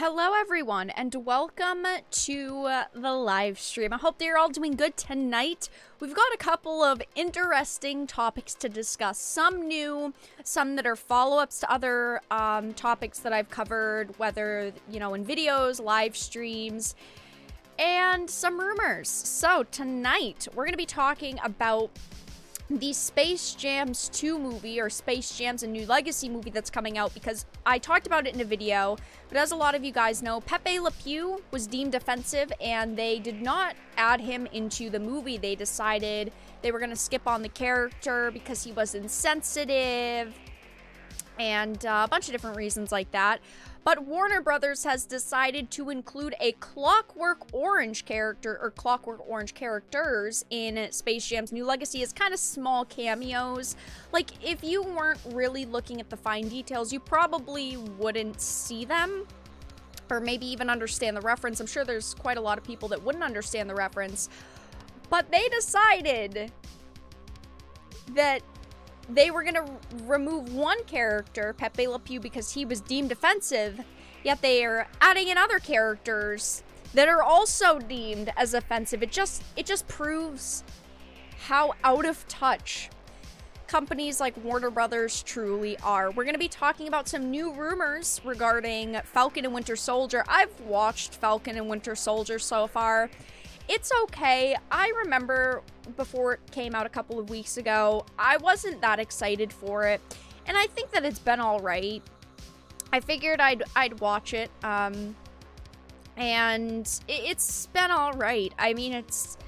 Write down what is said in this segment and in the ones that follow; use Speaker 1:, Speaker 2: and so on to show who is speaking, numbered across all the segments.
Speaker 1: Hello everyone, and welcome to the live stream. I hope that you're all doing good tonight. We've got a couple of interesting topics to discuss. Some new, some that are follow-ups to other topics that I've covered, whether, you know, in videos, live streams, and some rumors. So tonight, we're going to be talking about the Space Jams 2 movie, or Space Jams: A New Legacy movie that's coming out, because I talked about it in a video, but as a lot of you guys know, Pepe Le Pew was deemed offensive, and they did not add him into the movie. They decided they were going to skip on the character because he was insensitive, and a bunch of different reasons like that. But Warner Brothers has decided to include a Clockwork Orange character, or Clockwork Orange characters, in Space Jam's New Legacy as kind of small cameos. Like, if you weren't really looking at the fine details, you probably wouldn't see them, or maybe even understand the reference. I'm sure there's quite a lot of people that wouldn't understand the reference. But they decided that they were going to remove one character, Pepe Le Pew, because he was deemed offensive, yet they are adding in other characters that are also deemed as offensive. It just proves how out of touch companies like Warner Brothers truly are. We're going to be talking about some new rumors regarding Falcon and Winter Soldier. I've watched Falcon and Winter Soldier so far. It's okay. I remember before it came out a couple of weeks ago, I wasn't that excited for it, and I think that it's been alright. I figured I'd watch it, and it's been alright. I mean, it's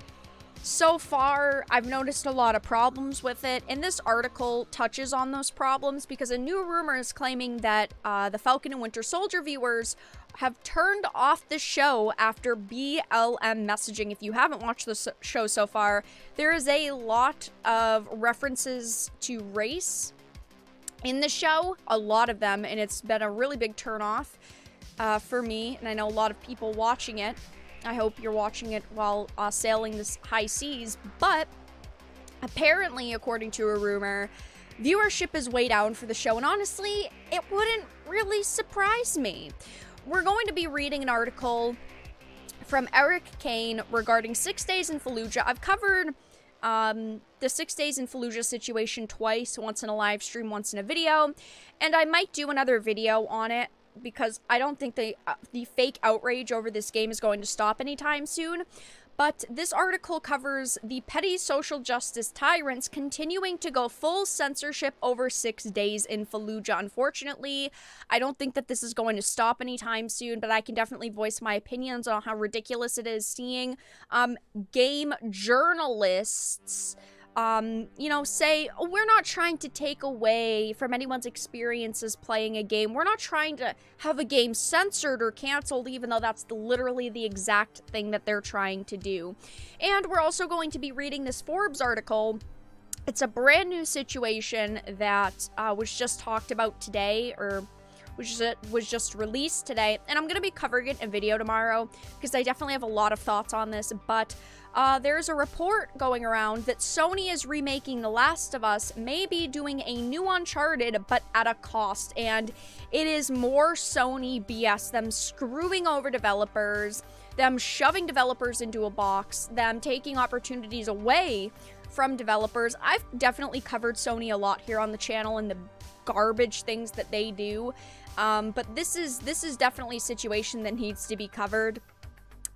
Speaker 1: so far, I've noticed a lot of problems with it, and this article touches on those problems because a new rumor is claiming that the Falcon and Winter Soldier viewers have turned off the show after BLM messaging. If you haven't watched the show so far, there is a lot of references to race in the show, a lot of them, and it's been a really big turnoff for me, and I know a lot of people watching it. I hope you're watching it while sailing the high seas, but apparently, according to a rumor, viewership is way down for the show, and honestly, it wouldn't really surprise me. We're going to be reading an article from Eric Kane regarding 6 Days in Fallujah. I've covered the 6 Days in Fallujah situation twice, once in a live stream, once in a video, and I might do another video on it because I don't think the fake outrage over this game is going to stop anytime soon. But this article covers the petty social justice tyrants continuing to go full censorship over 6 Days in Fallujah. Unfortunately, I don't think that this is going to stop anytime soon, but I can definitely voice my opinions on how ridiculous it is seeing game journalists you know, say, oh, we're not trying to take away from anyone's experiences playing a game. We're not trying to have a game censored or canceled, even though that's literally the exact thing that they're trying to do. And we're also going to be reading this Forbes article. It's a brand new situation that was just talked about today, or was just released today, and I'm going to be covering it in a video tomorrow because I definitely have a lot of thoughts on this. But there's a report going around that Sony is remaking The Last of Us, maybe doing a new Uncharted, but at a cost, and it is more Sony BS, them screwing over developers, them shoving developers into a box, them taking opportunities away from developers. I've definitely covered Sony a lot here on the channel and the garbage things that they do, but this is definitely a situation that needs to be covered.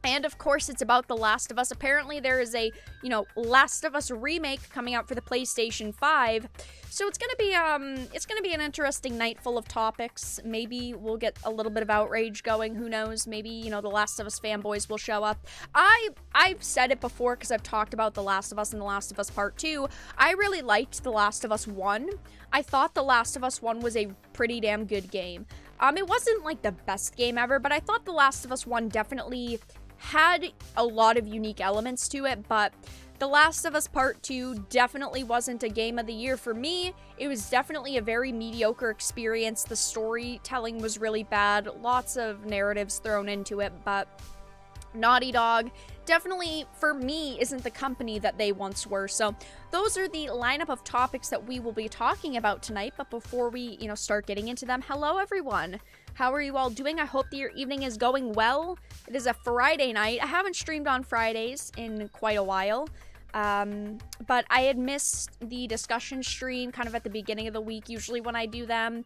Speaker 1: And of course, it's about The Last of Us. Apparently, there is a, you know, Last of Us remake coming out for the PlayStation 5. So it's gonna be an interesting night full of topics. Maybe we'll get a little bit of outrage going. Who knows? Maybe, you know, The Last of Us fanboys will show up. I've said it before because I've talked about The Last of Us and The Last of Us Part 2. I really liked The Last of Us 1. I thought The Last of Us 1 was a pretty damn good game. It wasn't like the best game ever, but I thought The Last of Us 1 definitely had a lot of unique elements to it. But The Last of Us Part 2 definitely wasn't a game of the year for me. It was definitely a very mediocre experience. The storytelling was really bad, lots of narratives thrown into it, but Naughty Dog definitely, for me, isn't the company that they once were. So those are the lineup of topics that we will be talking about tonight. But before we, start getting into them, hello everyone. How are you all doing? I hope that your evening is going well. It is a Friday night. I haven't streamed on Fridays in quite a while. But I had missed the discussion stream kind of at the beginning of the week. Usually when I do them,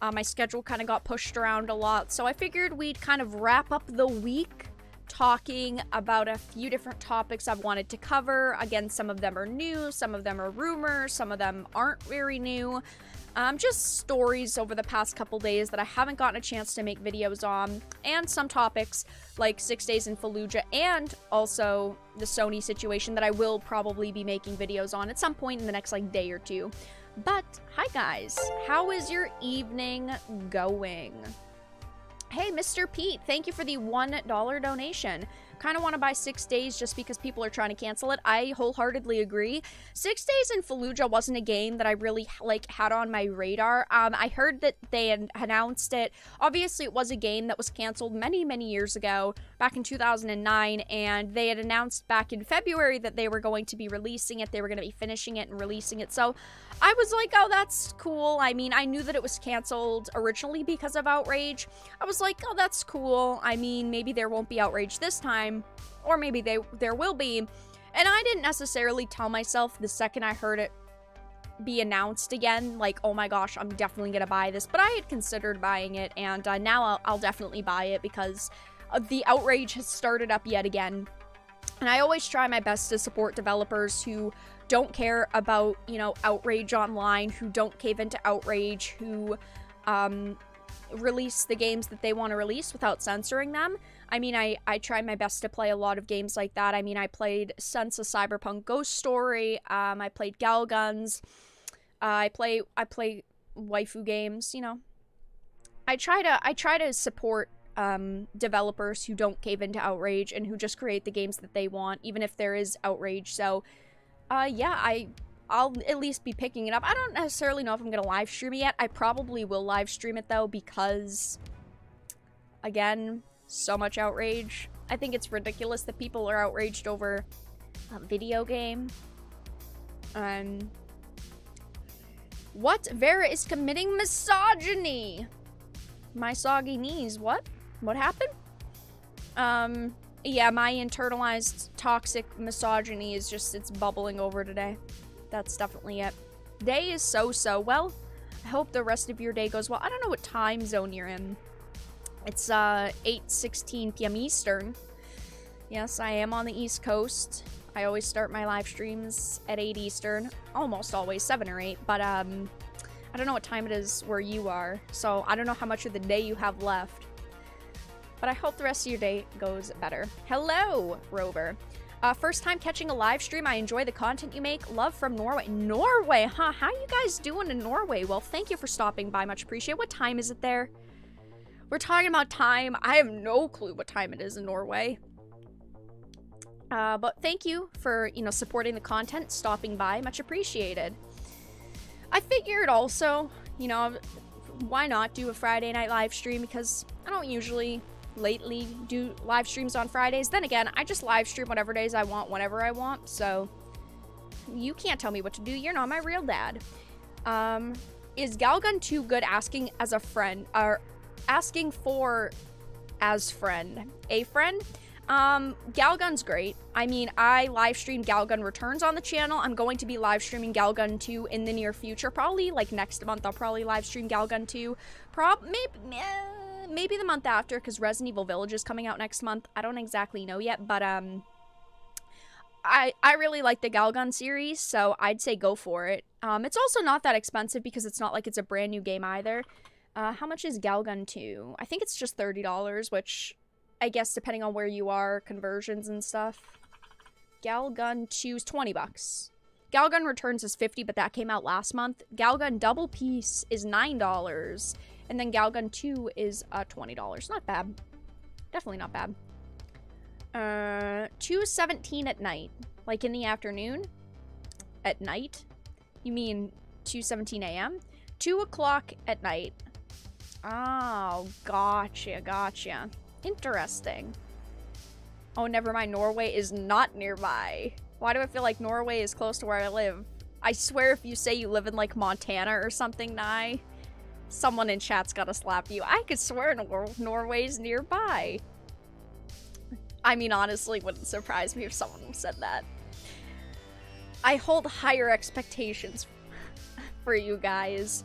Speaker 1: my schedule kind of got pushed around a lot. So I figured we'd kind of wrap up the week talking about a few different topics I've wanted to cover. Again, some of them are new, some of them are rumors, some of them aren't very new. Just stories over the past couple days that I haven't gotten a chance to make videos on, and some topics like 6 Days in Fallujah, and also the Sony situation that I will probably be making videos on at some point in the next day or two. But hi guys, how is your evening going? Hey, Mr. Pete, thank you for the $1 donation. Kind of want to buy 6 Days just because people are trying to cancel it. I wholeheartedly agree. 6 Days in Fallujah wasn't a game that I really had on my radar. I heard that they had announced it. Obviously, it was a game that was canceled many, many years ago, back in 2009, and they had announced back in February that they were going to be releasing it. They were going to be finishing it and releasing it. So I was like, oh, that's cool. I mean, I knew that it was canceled originally because of Outrage. I was like, oh, that's cool. I mean, maybe there won't be Outrage this time, or maybe there will be. And I didn't necessarily tell myself the second I heard it be announced again, like, oh my gosh, I'm definitely gonna buy this. But I had considered buying it, and now I'll definitely buy it because the Outrage has started up yet again. And I always try my best to support developers who don't care about, Outrage online, who don't cave into Outrage, who release the games that they want to release without censoring them. I mean, I try my best to play a lot of games like that. I mean, I played Sense of Cyberpunk Ghost Story, I played Galguns, I play waifu games, I try to support developers who don't cave into Outrage and who just create the games that they want, even if there is Outrage. So yeah, I'll at least be picking it up. I don't necessarily know if I'm gonna live stream it yet. I probably will live stream it though, because again, so much Outrage. I think it's ridiculous that people are outraged over a video game. What? Vera is committing misogyny. My soggy knees. What happened? Yeah, my internalized toxic misogyny is just, it's bubbling over today. That's definitely it. Day is so. Well, I hope the rest of your day goes well. I don't know what time zone you're in. It's 8:16 p.m. Eastern. Yes, I am on the East Coast. I always start my live streams at 8 Eastern. Almost always 7 or 8, but I don't know what time it is where you are, so I don't know how much of the day you have left. But I hope the rest of your day goes better. Hello, Rover. First time catching a live stream. I enjoy the content you make. Love from Norway. Norway, huh? How you guys doing in Norway? Well, thank you for stopping by. Much appreciated. What time is it there? We're talking about time. I have no clue what time it is in Norway. But thank you for, supporting the content, stopping by. Much appreciated. I figured also, why not do a Friday night live stream, because I don't usually lately do live streams on Fridays. Then again, I just live stream whatever days I want, whenever I want, so you can't tell me what to do. You're not my real dad. Is Galgun 2 good asking as a friend, or asking for as friend? A friend? Galgun's great. I mean, I live stream Galgun Returns on the channel. I'm going to be live streaming Galgun 2 in the near future. Probably, next month, I'll probably live stream Galgun 2. Maybe the month after, because Resident Evil Village is coming out next month. I don't exactly know yet, but, I really like the Galgun series, so I'd say go for it. It's also not that expensive, because it's not like it's a brand new game either. How much is Galgun 2? I think it's just $30, which I guess depending on where you are, conversions and stuff. Galgun 2 is $20. Galgun Returns is $50, but that came out last month. Galgun Double Piece is $9, and then Galgun 2 is $20. Not bad. Definitely not bad. 2:17 at night, like in the afternoon. At night? You mean 2:17 a.m.? 2 o'clock at night. Oh, gotcha. Interesting. Oh, never mind. Norway is not nearby. Why do I feel like Norway is close to where I live? I swear if you say you live in, like, Montana or something, Nye, someone in chat's gotta slap you. I could swear Norway's nearby. I mean, honestly, wouldn't surprise me if someone said that. I hold higher expectations for you guys.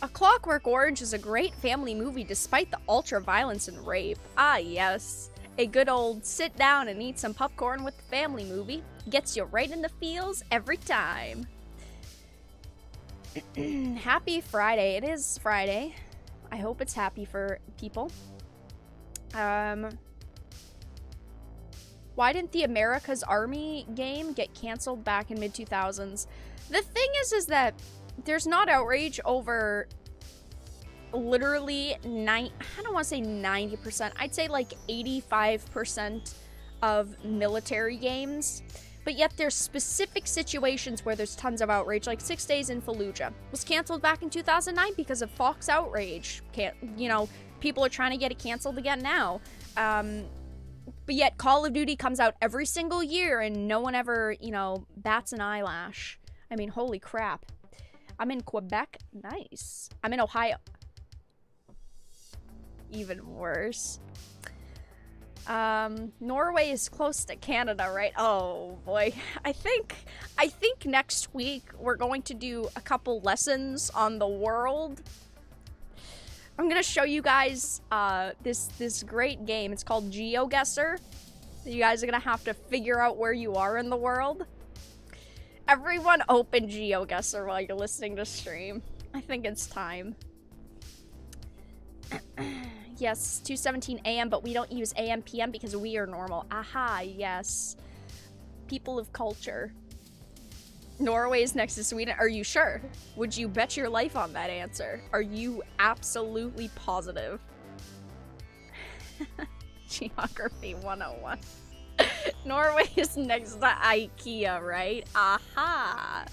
Speaker 1: A Clockwork Orange is a great family movie despite the ultra violence and rape. Ah, yes. A good old sit down and eat some popcorn with the family movie. Gets you right in the feels every time. Happy Friday. It is Friday. I hope it's happy for people. Why didn't the America's Army game get canceled back in mid-2000s? The thing is that there's not outrage over literally I don't want to say 90%. I'd say like 85% of military games. But yet there's specific situations where there's tons of outrage, like 6 Days in Fallujah was canceled back in 2009 because of Fox outrage. You know, people are trying to get it canceled again now. But yet Call of Duty comes out every single year and no one ever, you know, bats an eyelash. I mean, holy crap. I'm in Quebec. Nice. I'm in Ohio. Even worse. Norway is close to Canada, right? Oh boy. I think next week we're going to do a couple lessons on the world. I'm gonna show you guys this great game. It's called GeoGuessr. You guys are gonna have to figure out where you are in the world. Everyone open GeoGuessr while you're listening to stream. I think it's time. Yes, 2:17 a.m., but we don't use AM, PM because we are normal. Aha, yes. People of culture. Norway is next to Sweden. Are you sure? Would you bet your life on that answer? Are you absolutely positive? Geography 101. Norway is next to IKEA, right? Aha!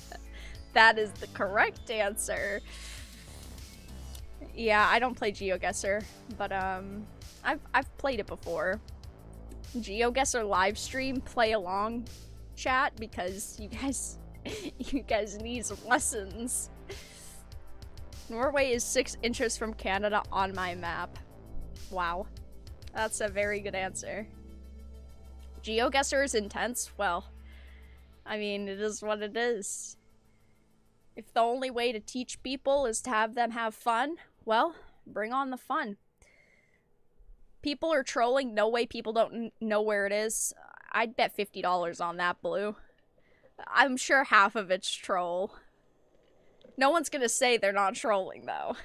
Speaker 1: That is the correct answer. Yeah, I don't play GeoGuessr, but I've played it before. GeoGuessr live stream, play along chat, because you guys need some lessons. Norway is 6 inches from Canada on my map. Wow. That's a very good answer. GeoGuessr is intense? Well, I mean, it is what it is. If the only way to teach people is to have them have fun, well, bring on the fun. People are trolling. No way people don't know where it is. I'd bet $50 on that, Blue. I'm sure half of it's troll. No one's gonna say they're not trolling, though.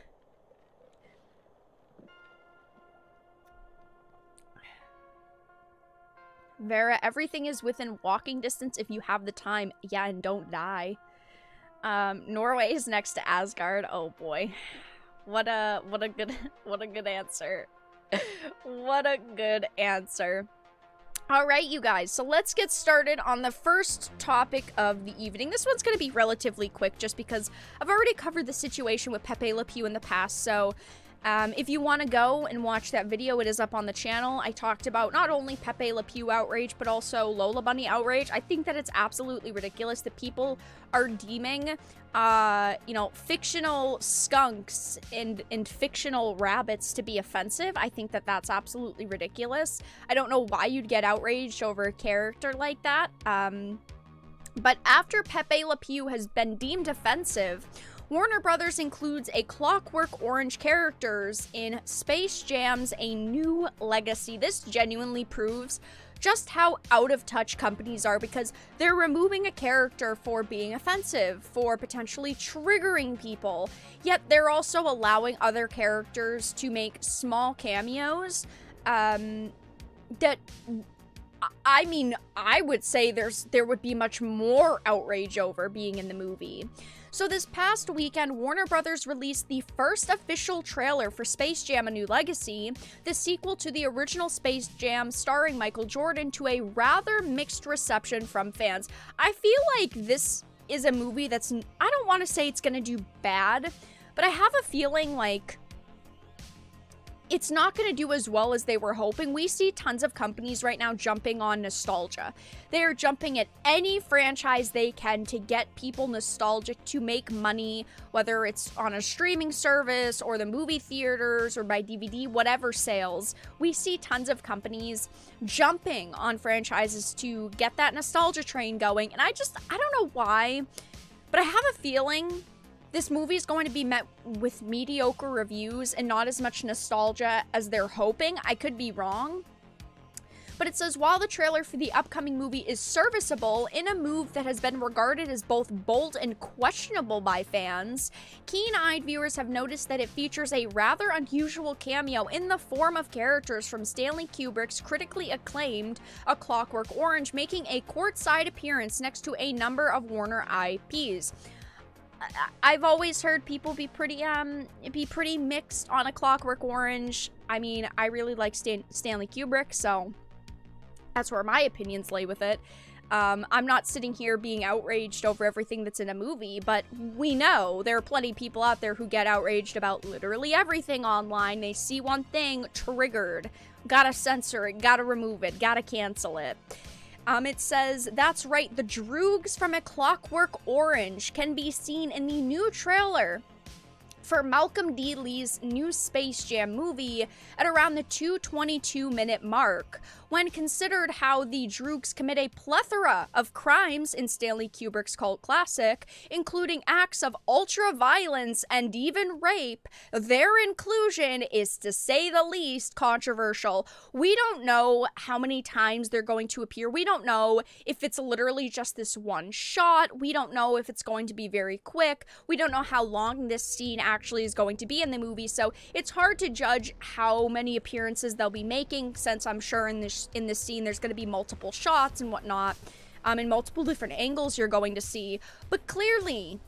Speaker 1: Vera, everything is within walking distance if you have the time. Yeah, and don't die. Norway is next to Asgard. Oh boy. What a good answer. What a good answer. All right, you guys. So let's get started on the first topic of the evening. This one's going to be relatively quick just because I've already covered the situation with Pepe Le Pew in the past. So if you want to go and watch that video, it is up on the channel. I talked about not only Pepe Le Pew outrage, but also Lola Bunny outrage. I think that it's absolutely ridiculous that people are deeming, you know, fictional skunks and fictional rabbits to be offensive. I think that that's absolutely ridiculous. I don't know why you'd get outraged over a character like that. But after Pepe Le Pew has been deemed offensive, Warner Brothers includes a Clockwork Orange characters in Space Jam's A New Legacy. This genuinely proves just how out of touch companies are, because they're removing a character for being offensive, for potentially triggering people, yet they're also allowing other characters to make small cameos that, I mean, I would say there would be much more outrage over being in the movie. So this past weekend, Warner Brothers released the first official trailer for Space Jam: A New Legacy, the sequel to the original Space Jam starring Michael Jordan, to a rather mixed reception from fans. I feel like this is a movie that's, I don't want to say it's going to do bad, but I have a feeling like it's not going to do as well as they were hoping. We see tons of companies right now jumping on nostalgia. They are jumping at any franchise they can to get people nostalgic, to make money, whether it's on a streaming service or the movie theaters or by DVD, whatever sales. We see tons of companies jumping on franchises to get that nostalgia train going. And I don't know why, but I have a feeling this movie is going to be met with mediocre reviews and not as much nostalgia as they're hoping. I could be wrong. But it says, while the trailer for the upcoming movie is serviceable in a move that has been regarded as both bold and questionable by fans, keen-eyed viewers have noticed that it features a rather unusual cameo in the form of characters from Stanley Kubrick's critically acclaimed A Clockwork Orange, making a courtside appearance next to a number of Warner IPs. I've always heard people be pretty mixed on A Clockwork Orange. I mean, I really like Stanley Kubrick, so that's where my opinions lay with it. I'm not sitting here being outraged over everything that's in a movie, but we know there are plenty of people out there who get outraged about literally everything online. They see one thing, triggered. Gotta censor it, gotta remove it, gotta cancel it. It says, that's right, the droogs from A Clockwork Orange can be seen in the new trailer for Malcolm D. Lee's new Space Jam movie at around the 2:22-minute mark. When considered how the droogs commit a plethora of crimes in Stanley Kubrick's cult classic, including acts of ultra-violence and even rape, their inclusion is, to say the least, controversial. We don't know how many times they're going to appear. We don't know if it's literally just this one shot. We don't know if it's going to be very quick. We don't know how long this scene actually is going to be in the movie, so it's hard to judge how many appearances they'll be making, since I'm sure in this scene there's going to be multiple shots and whatnot, and multiple different angles you're going to see. But clearly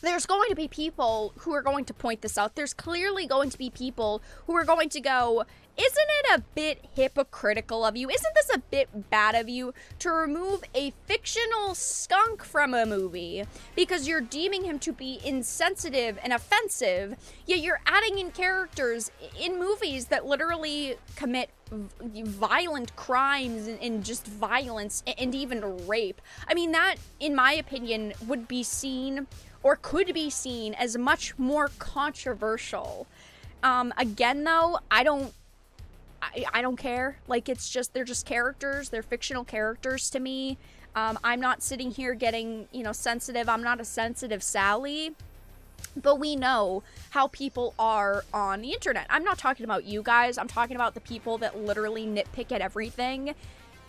Speaker 1: there's going to be people who are going to point this out. There's clearly going to be people who are going to go, isn't it a bit hypocritical of you? Isn't this a bit bad of you to remove a fictional skunk from a movie because you're deeming him to be insensitive and offensive, yet you're adding in characters in movies that literally commit violent crimes and just violence and even rape? I mean, that, in my opinion, would be seen, or could be seen, as much more controversial. Again, though, I don't care. Like, they're just characters. They're fictional characters to me. I'm not sitting here getting, sensitive. I'm not a sensitive Sally. But we know how people are on the internet. I'm not talking about you guys. I'm talking about the people that literally nitpick at everything,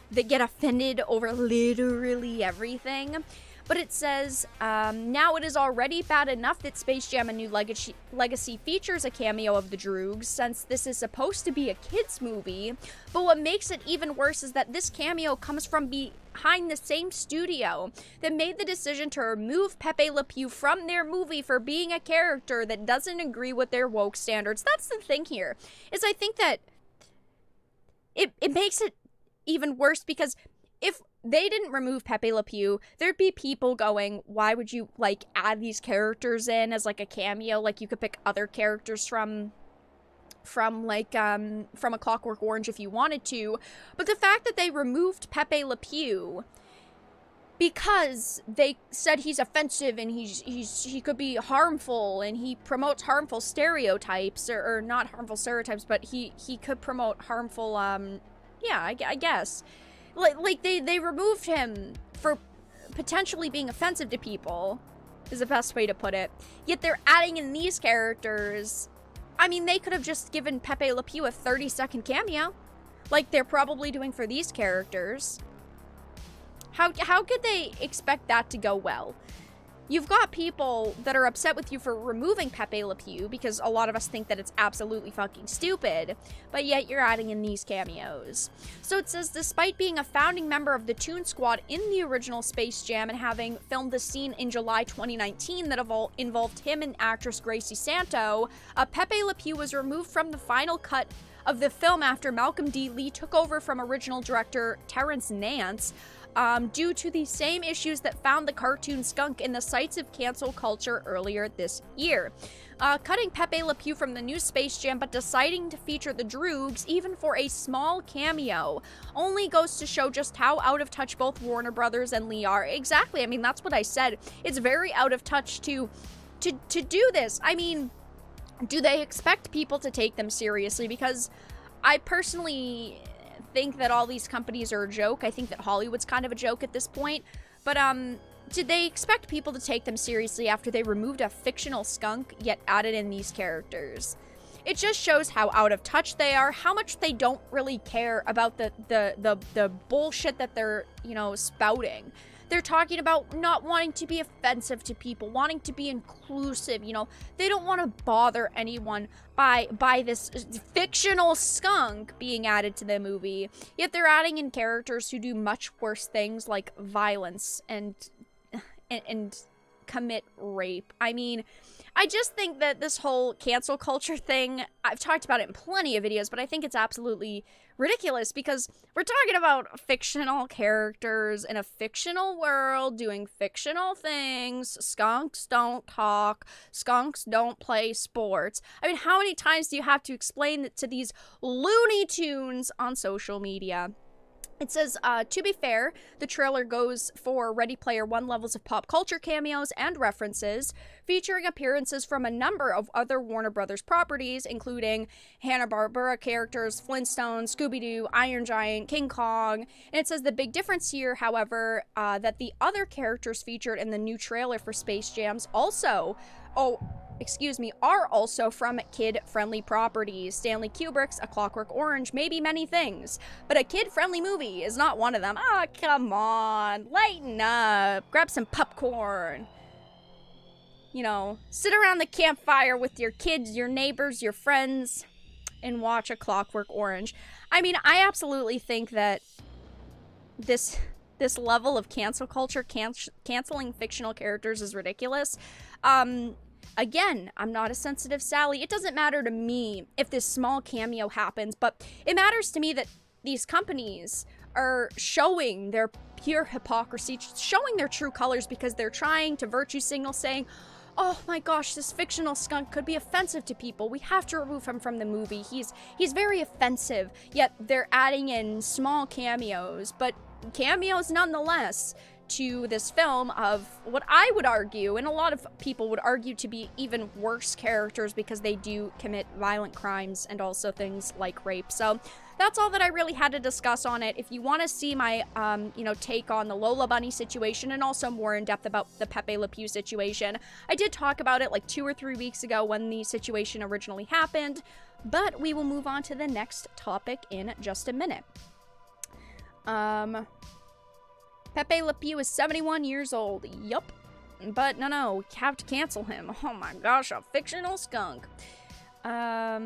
Speaker 1: that get offended over literally everything. But it says, now it is already bad enough that Space Jam: A New Legacy features a cameo of the droogs, since this is supposed to be a kids movie. But what makes it even worse is that this cameo comes from behind the same studio that made the decision to remove Pepe Le Pew from their movie for being a character that doesn't agree with their woke standards. That's the thing here, is I think that it makes it even worse, because if they didn't remove Pepe Le Pew, there'd be people going, why would you, add these characters in as, a cameo? You could pick other characters from A Clockwork Orange if you wanted to. But the fact that they removed Pepe Le Pew because they said he's offensive and he could be harmful and he promotes harmful stereotypes, or not harmful stereotypes, but he could promote harmful, I guess. They removed him for potentially being offensive to people, is the best way to put it. Yet they're adding in these characters. I mean, they could have just given Pepe Le Pew a 30-second cameo, like they're probably doing for these characters. How could they expect that to go well? You've got people that are upset with you for removing Pepe Le Pew, because a lot of us think that it's absolutely fucking stupid, but yet you're adding in these cameos. So it says, despite being a founding member of the Toon Squad in the original Space Jam and having filmed the scene in July 2019 that involved him and actress Gracie Santo, Pepe Le Pew was removed from the final cut of the film after Malcolm D. Lee took over from original director Terrence Nance, due to the same issues that found the cartoon skunk in the sights of cancel culture earlier this year. Cutting Pepe Le Pew from the new Space Jam, but deciding to feature the Droogs, even for a small cameo, only goes to show just how out of touch both Warner Brothers and Lee are. Exactly, I mean, that's what I said. It's very out of touch to do this. I mean, do they expect people to take them seriously? Because I personally think that all these companies are a joke. I think that Hollywood's kind of a joke at this point. But, did they expect people to take them seriously after they removed a fictional skunk, yet added in these characters? It just shows how out of touch they are, how much they don't really care about the bullshit that they're, you know, spouting. They're talking about not wanting to be offensive to people, wanting to be inclusive, you know. They don't want to bother anyone by this fictional skunk being added to the movie. Yet they're adding in characters who do much worse things like violence and commit rape. I mean, I just think that this whole cancel culture thing, I've talked about it in plenty of videos, but I think it's absolutely ridiculous because we're talking about fictional characters in a fictional world doing fictional things. Skunks don't talk. Skunks don't play sports. I mean, how many times do you have to explain it to these Looney Tunes on social media? It says, to be fair, the trailer goes for Ready Player One levels of pop culture cameos and references, featuring appearances from a number of other Warner Brothers properties, including Hanna-Barbera characters, Flintstones, Scooby-Doo, Iron Giant, King Kong. And it says the big difference here, however, that the other characters featured in the new trailer for Space Jams are also from kid-friendly properties. Stanley Kubrick's A Clockwork Orange, maybe many things, but a kid-friendly movie is not one of them. Ah, come on, lighten up, grab some popcorn. You know, sit around the campfire with your kids, your neighbors, your friends, and watch A Clockwork Orange. I mean, I absolutely think that this level of cancel culture, canceling fictional characters is ridiculous. Again, I'm not a sensitive Sally. It doesn't matter to me if this small cameo happens, but it matters to me that these companies are showing their pure hypocrisy, showing their true colors, because they're trying to virtue signal, saying, oh my gosh, this fictional skunk could be offensive to people. We have to remove him from the movie. He's very offensive, yet they're adding in small cameos, but cameos nonetheless, to this film of what I would argue, and a lot of people would argue, to be even worse characters because they do commit violent crimes and also things like rape. So that's all that I really had to discuss on it. If you want to see my, take on the Lola Bunny situation and also more in depth about the Pepe Le Pew situation, I did talk about it like 2 or 3 weeks ago when the situation originally happened, but we will move on to the next topic in just a minute. Pepe Le Pew is 71 years old. Yup. But no, we have to cancel him. Oh my gosh, a fictional skunk. Let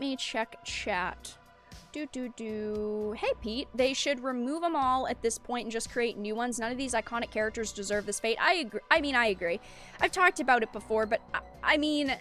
Speaker 1: me check chat. Hey, Pete, they should remove them all at this point and just create new ones. None of these iconic characters deserve this fate. I agree. I've talked about it before, but I mean,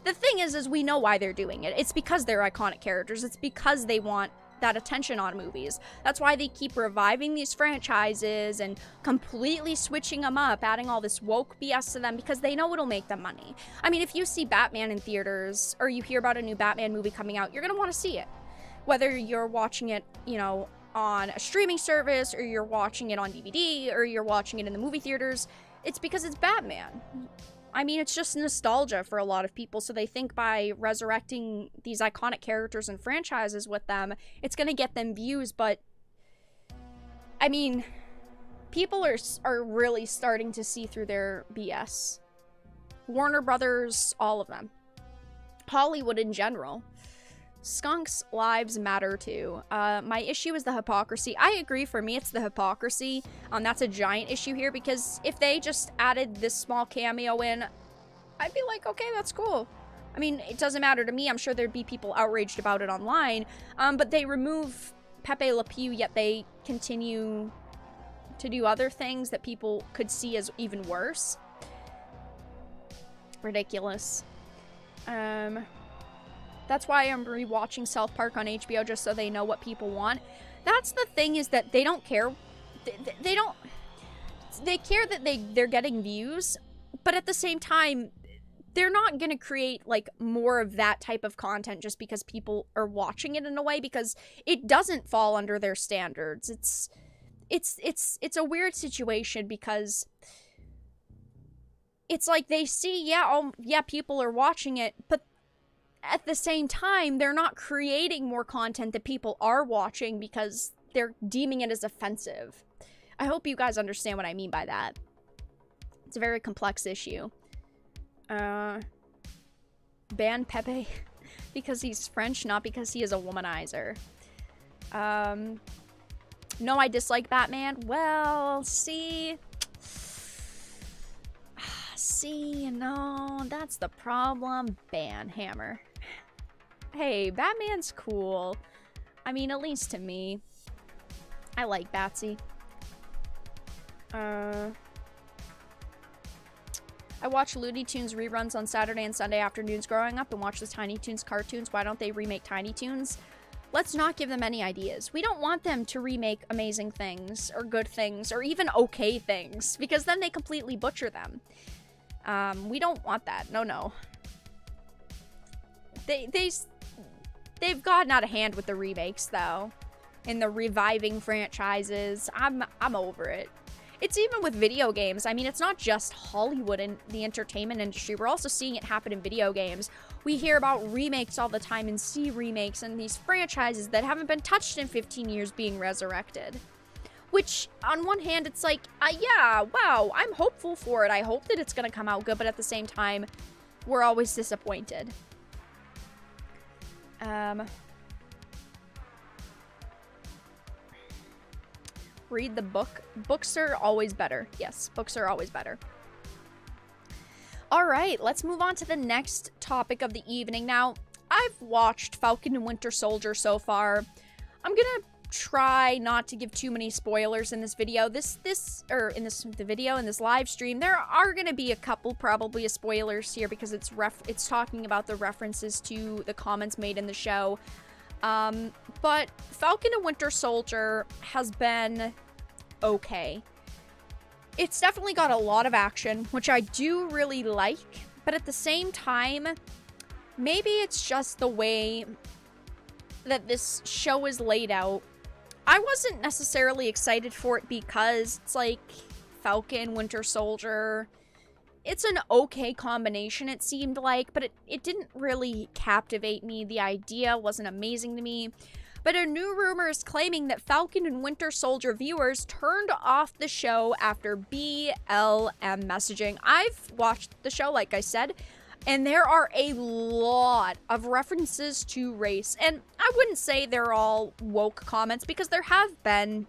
Speaker 1: the thing is we know why they're doing it. It's because they're iconic characters. It's because they want that attention on movies. That's why they keep reviving these franchises and completely switching them up, adding all this woke BS to them, because they know it'll make them money. I mean, if you see Batman in theaters, or you hear about a new Batman movie coming out, you're gonna want to see it. Whether you're watching it, on a streaming service, or you're watching it on DVD, or you're watching it in the movie theaters, it's because it's Batman. I mean, it's just nostalgia for a lot of people, so they think by resurrecting these iconic characters and franchises with them, it's gonna get them views, but I mean, people are really starting to see through their BS. Warner Brothers, all of them. Hollywood in general. Skunks' lives matter too. My issue is the hypocrisy. I agree, for me it's the hypocrisy. That's a giant issue here, because if they just added this small cameo in, I'd be like, okay, that's cool. I mean, it doesn't matter to me. I'm sure there'd be people outraged about it online. But they remove Pepe Le Pew, yet they continue to do other things that people could see as even worse. Ridiculous. That's why I'm rewatching South Park on HBO, just so they know what people want. That's the thing, is that they don't care. They don't... They care that they're getting views, but at the same time, they're not going to create, like, more of that type of content just because people are watching it in a way, because it doesn't fall under their standards. It's a weird situation, because it's like they see, yeah, people are watching it, but at the same time, they're not creating more content that people are watching because they're deeming it as offensive. I hope you guys understand what I mean by that. It's a very complex issue. Ban Pepe because he's French, not because he is a womanizer. No, I dislike Batman. Well, see, no, that's the problem. Ban Hammer. Hey, Batman's cool. I mean, at least to me. I like Batsy. I watch Looney Tunes reruns on Saturday and Sunday afternoons growing up and watch the Tiny Toons cartoons. Why don't they remake Tiny Toons? Let's not give them any ideas. We don't want them to remake amazing things or good things or even okay things, because then they completely butcher them. We don't want that. No. They've gotten out of hand with the remakes, though, and the reviving franchises. I'm over it. It's even with video games. I mean, it's not just Hollywood and the entertainment industry. We're also seeing it happen in video games. We hear about remakes all the time and see remakes and these franchises that haven't been touched in 15 years being resurrected. Which, on one hand, it's like, yeah, wow, I'm hopeful for it. I hope that it's going to come out good, but at the same time, we're always disappointed. Read the book. Books are always better. Yes, books are always better. All right, let's move on to the next topic of the evening. Now, I've watched Falcon and Winter Soldier so far. I'm gonna try not to give too many spoilers in this video. In this live stream, there are gonna be a couple probably of spoilers here because it's talking about the references to the comments made in the show. But Falcon and Winter Soldier has been okay. It's definitely got a lot of action, which I do really like, but at the same time, maybe it's just the way that this show is laid out. I wasn't necessarily excited for it because it's like Falcon, Winter Soldier. It's an okay combination, it seemed like, but it didn't really captivate me. The idea wasn't amazing to me. But a new rumor is claiming that Falcon and Winter Soldier viewers turned off the show after BLM messaging. I've watched the show, like I said, and there are a lot of references to race. And I wouldn't say they're all woke comments, because there have been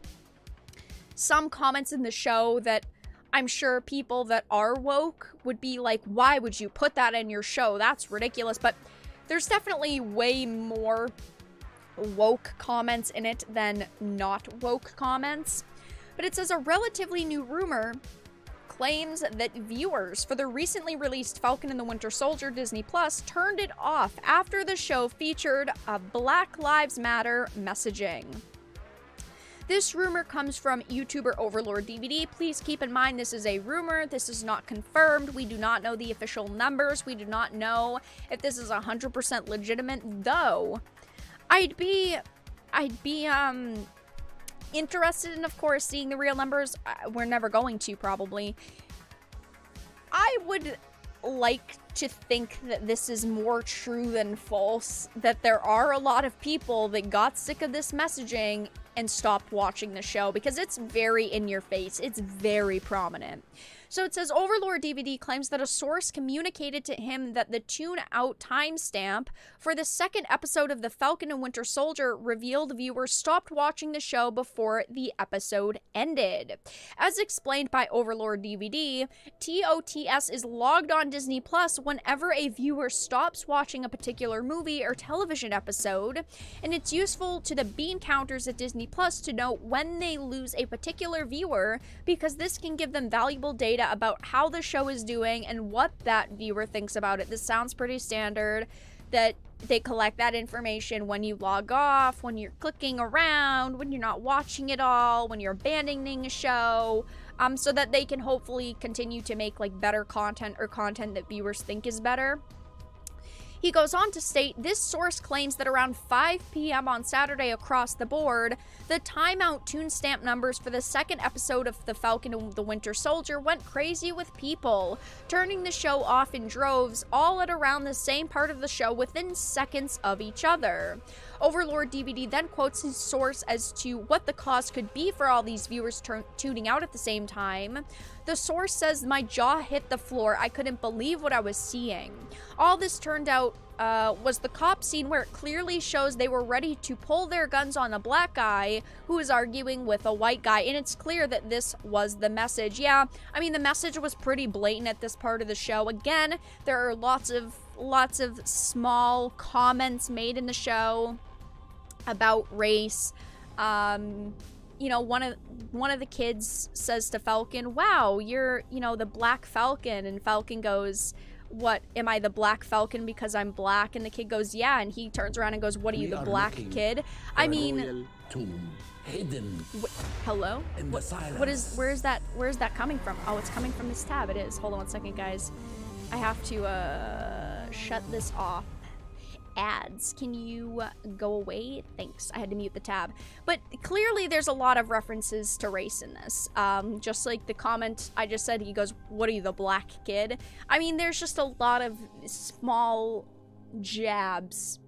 Speaker 1: some comments in the show that I'm sure people that are woke would be like, why would you put that in your show? That's ridiculous. But there's definitely way more woke comments in it than not woke comments. But it says a relatively new rumor claims that viewers for the recently released Falcon and the Winter Soldier Disney Plus turned it off after the show featured a Black Lives Matter messaging. This rumor comes from YouTuber Overlord DVD. Please keep in mind this is a rumor. This is not confirmed. We do not know the official numbers. We do not know if this is 100% legitimate, though. I'd be interested in, of course, seeing the real numbers. We're never going to, probably. I would like to think that this is more true than false, that there are a lot of people that got sick of this messaging and stopped watching the show, because it's very in your face. It's very prominent. So it says Overlord DVD claims that a source communicated to him that the tune out timestamp for the second episode of the Falcon and Winter Soldier revealed viewers stopped watching the show before the episode ended. As explained by Overlord DVD, TOTS is logged on Disney Plus happens whenever a viewer stops watching a particular movie or television episode, and it's useful to the bean counters at Disney Plus to know when they lose a particular viewer, because this can give them valuable data about how the show is doing and what that viewer thinks about it. This sounds pretty standard, that they collect that information when you log off, when you're clicking around, when you're not watching it all, when you're abandoning a show, so that they can hopefully continue to make like better content, or content that viewers think is better. He goes on to state, this source claims that around 5 p.m. on Saturday across the board, the timeout tune stamp numbers for the second episode of The Falcon and the Winter Soldier went crazy with people, turning the show off in droves, all at around the same part of the show within seconds of each other. Overlord DVD then quotes his source as to what the cause could be for all these viewers tuning out at the same time. The source says, my jaw hit the floor. I couldn't believe what I was seeing. All this turned out was the cop scene, where it clearly shows they were ready to pull their guns on a black guy who was arguing with a white guy, and it's clear that this was the message. Yeah, I mean, the message was pretty blatant at this part of the show. Again, there are lots of small comments made in the show about race. You know, one of the kids says to Falcon, wow, you're, you know, the Black Falcon, and Falcon goes, what, am I the Black Falcon because I'm black? And the kid goes, yeah, and he turns around and goes, what are you, the black kid? I mean,
Speaker 2: tomb hidden.
Speaker 1: Hello?
Speaker 2: Where
Speaker 1: is that coming from? Oh, it's coming from this tab. It is. Hold on one second, guys. I have to shut this off. Ads, can you go away? Thanks. I had to mute the tab. But clearly there's a lot of references to race in this. Just like the comment I just said, he goes, what are you, the black kid? I mean, there's just a lot of small jabs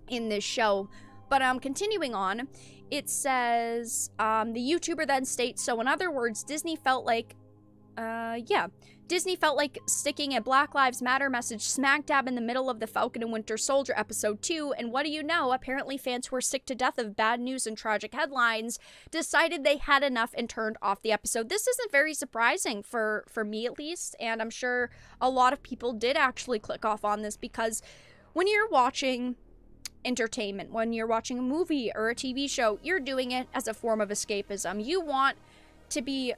Speaker 1: in this show. But continuing on, it says, the YouTuber then states, so in other words, Disney felt like sticking a Black Lives Matter message smack dab in the middle of the Falcon and Winter Soldier episode 2, and what do you know, apparently fans who are sick to death of bad news and tragic headlines decided they had enough and turned off the episode. This isn't very surprising for me, at least, and I'm sure a lot of people did actually click off on this, because when you're watching entertainment, when you're watching a movie or a TV show, you're doing it as a form of escapism. You want to be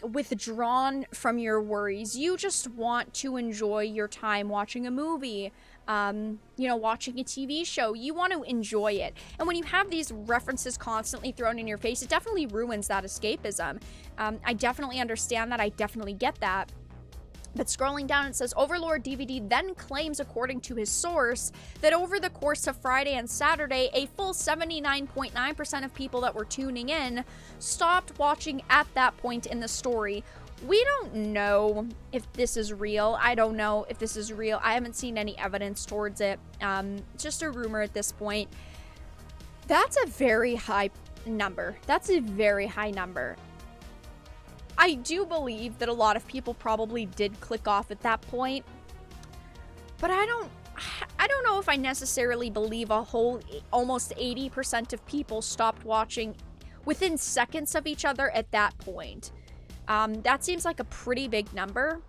Speaker 1: withdrawn from your worries. You just want to enjoy your time watching a movie, you know, watching a TV show. You want to enjoy it. And when you have these references constantly thrown in your face, it definitely ruins that escapism. I definitely understand that. I definitely get that. But scrolling down, it says, Overlord DVD then claims, according to his source, that over the course of Friday and Saturday, a full 79.9% of people that were tuning in stopped watching at that point in the story. We don't know if this is real. I don't know if this is real. I haven't seen any evidence towards it. It's just a rumor at this point. That's a very high number. That's a very high number. I do believe that a lot of people probably did click off at that point, but I don't know if I necessarily believe a whole almost 80% of people stopped watching within seconds of each other at that point. That seems like a pretty big number.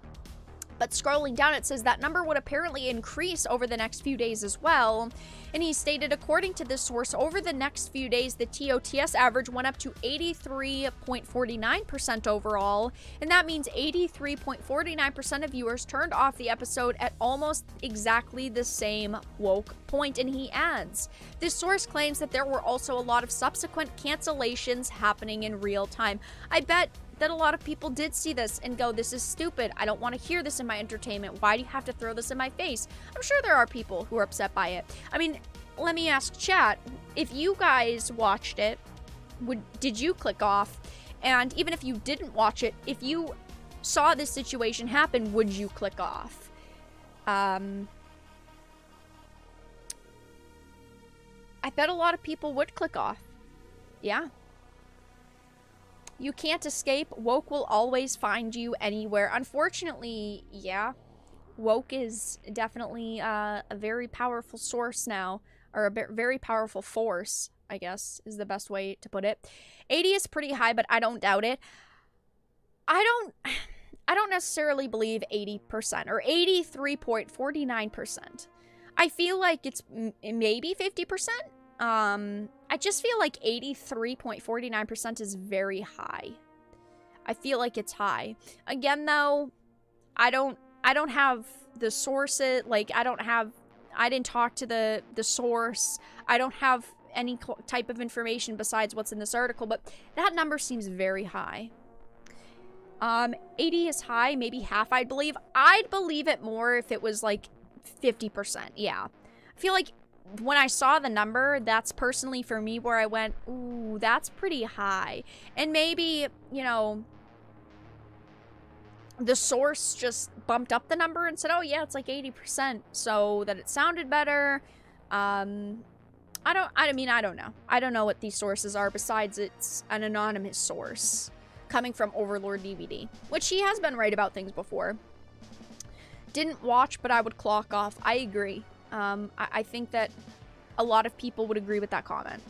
Speaker 1: But scrolling down, it says that number would apparently increase over the next few days as well. And he stated, according to this source, over the next few days, the TOTS average went up to 83.49% overall. And that means 83.49% of viewers turned off the episode at almost exactly the same woke point. And he adds, this source claims that there were also a lot of subsequent cancellations happening in real time. I bet that a lot of people did see this and go, this is stupid. I don't want to hear this in my entertainment. Why do you have to throw this in my face? I'm sure there are people who are upset by it. I mean, let me ask chat, if you guys watched it, did you click off? And even if you didn't watch it, if you saw this situation happen, would you click off? I bet a lot of people would click off. Yeah. You can't escape. Woke will always find you anywhere. Unfortunately, yeah. Woke is definitely a very powerful source now. Or a very powerful force, I guess, is the best way to put it. 80 is pretty high, but I don't doubt it. I don't necessarily believe 80% or 83.49%. I feel like it's maybe 50%. I just feel like 83.49% is very high. I feel like it's high. Again, though, I don't have the sources. Like, I didn't talk to the source. I don't have any type of information besides what's in this article, but that number seems very high. 80 is high, maybe half, I'd believe. I'd believe it more if it was like 50%. Yeah. I feel like when I saw the number, that's personally for me where I went, ooh, that's pretty high. And maybe, you know, the source just bumped up the number and said, oh yeah, it's like 80%, so that it sounded better. I don't know. I don't know what these sources are besides it's an anonymous source coming from Overlord DVD, which he has been right about things before. Didn't watch, but I would clock off. I agree. I think that a lot of people would agree with that comment.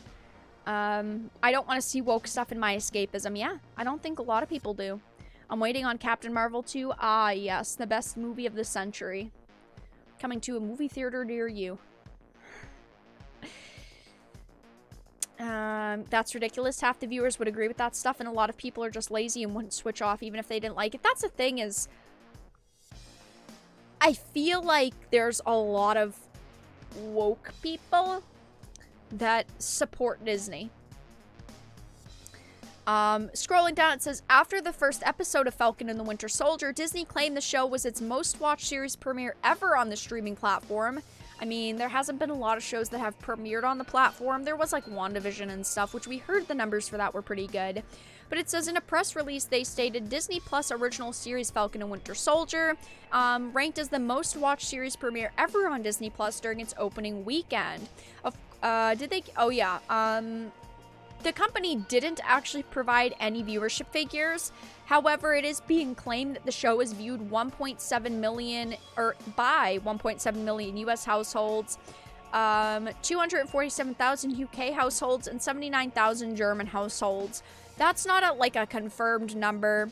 Speaker 1: I don't want to see woke stuff in my escapism. Yeah, I don't think a lot of people do. I'm waiting on Captain Marvel 2. Ah, yes, the best movie of the century. Coming to a movie theater near you. That's ridiculous. Half the viewers would agree with that stuff, and a lot of people are just lazy and wouldn't switch off even if they didn't like it. That's the thing is, I feel like there's a lot of woke people that support Disney. Scrolling down, it says, after the first episode of Falcon and the Winter Soldier, Disney claimed the show was its most watched series premiere ever on the streaming platform. I mean, there hasn't been a lot of shows that have premiered on the platform. There was like WandaVision and stuff, which we heard the numbers for that were pretty good. But it says in a press release, they stated Disney Plus original series Falcon and Winter Soldier ranked as the most watched series premiere ever on Disney Plus during its opening weekend. Did they? Oh yeah. The company didn't actually provide any viewership figures. However, it is being claimed that the show is viewed 1.7 million, or by 1.7 million US households, 247,000 UK households, and 79,000 German households. That's not a confirmed number.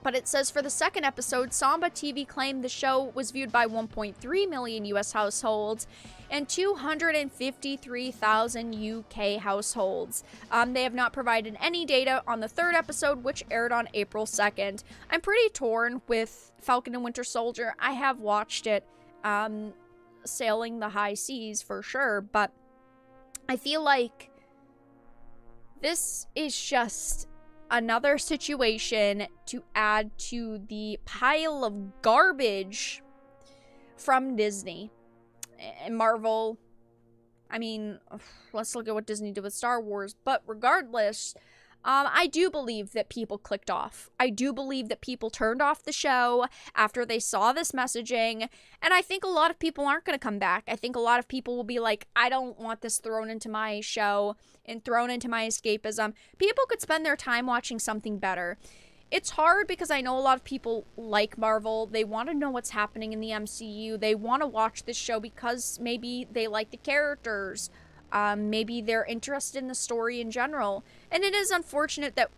Speaker 1: But it says for the second episode, Samba TV claimed the show was viewed by 1.3 million US households and 253,000 UK households. They have not provided any data on the third episode, which aired on April 2nd. I'm pretty torn with Falcon and Winter Soldier. I have watched it, sailing the high seas for sure, but I feel like this is just another situation to add to the pile of garbage from Disney and Marvel. I mean, let's look at what Disney did with Star Wars. But regardless, I do believe that people clicked off. I do believe that people turned off the show after they saw this messaging. And I think a lot of people aren't going to come back. I think a lot of people will be like, I don't want this thrown into my show and thrown into my escapism. People could spend their time watching something better. It's hard because I know a lot of people like Marvel. They want to know what's happening in the MCU. They want to watch this show because maybe they like the characters. Maybe they're interested in the story in general. And it is unfortunate that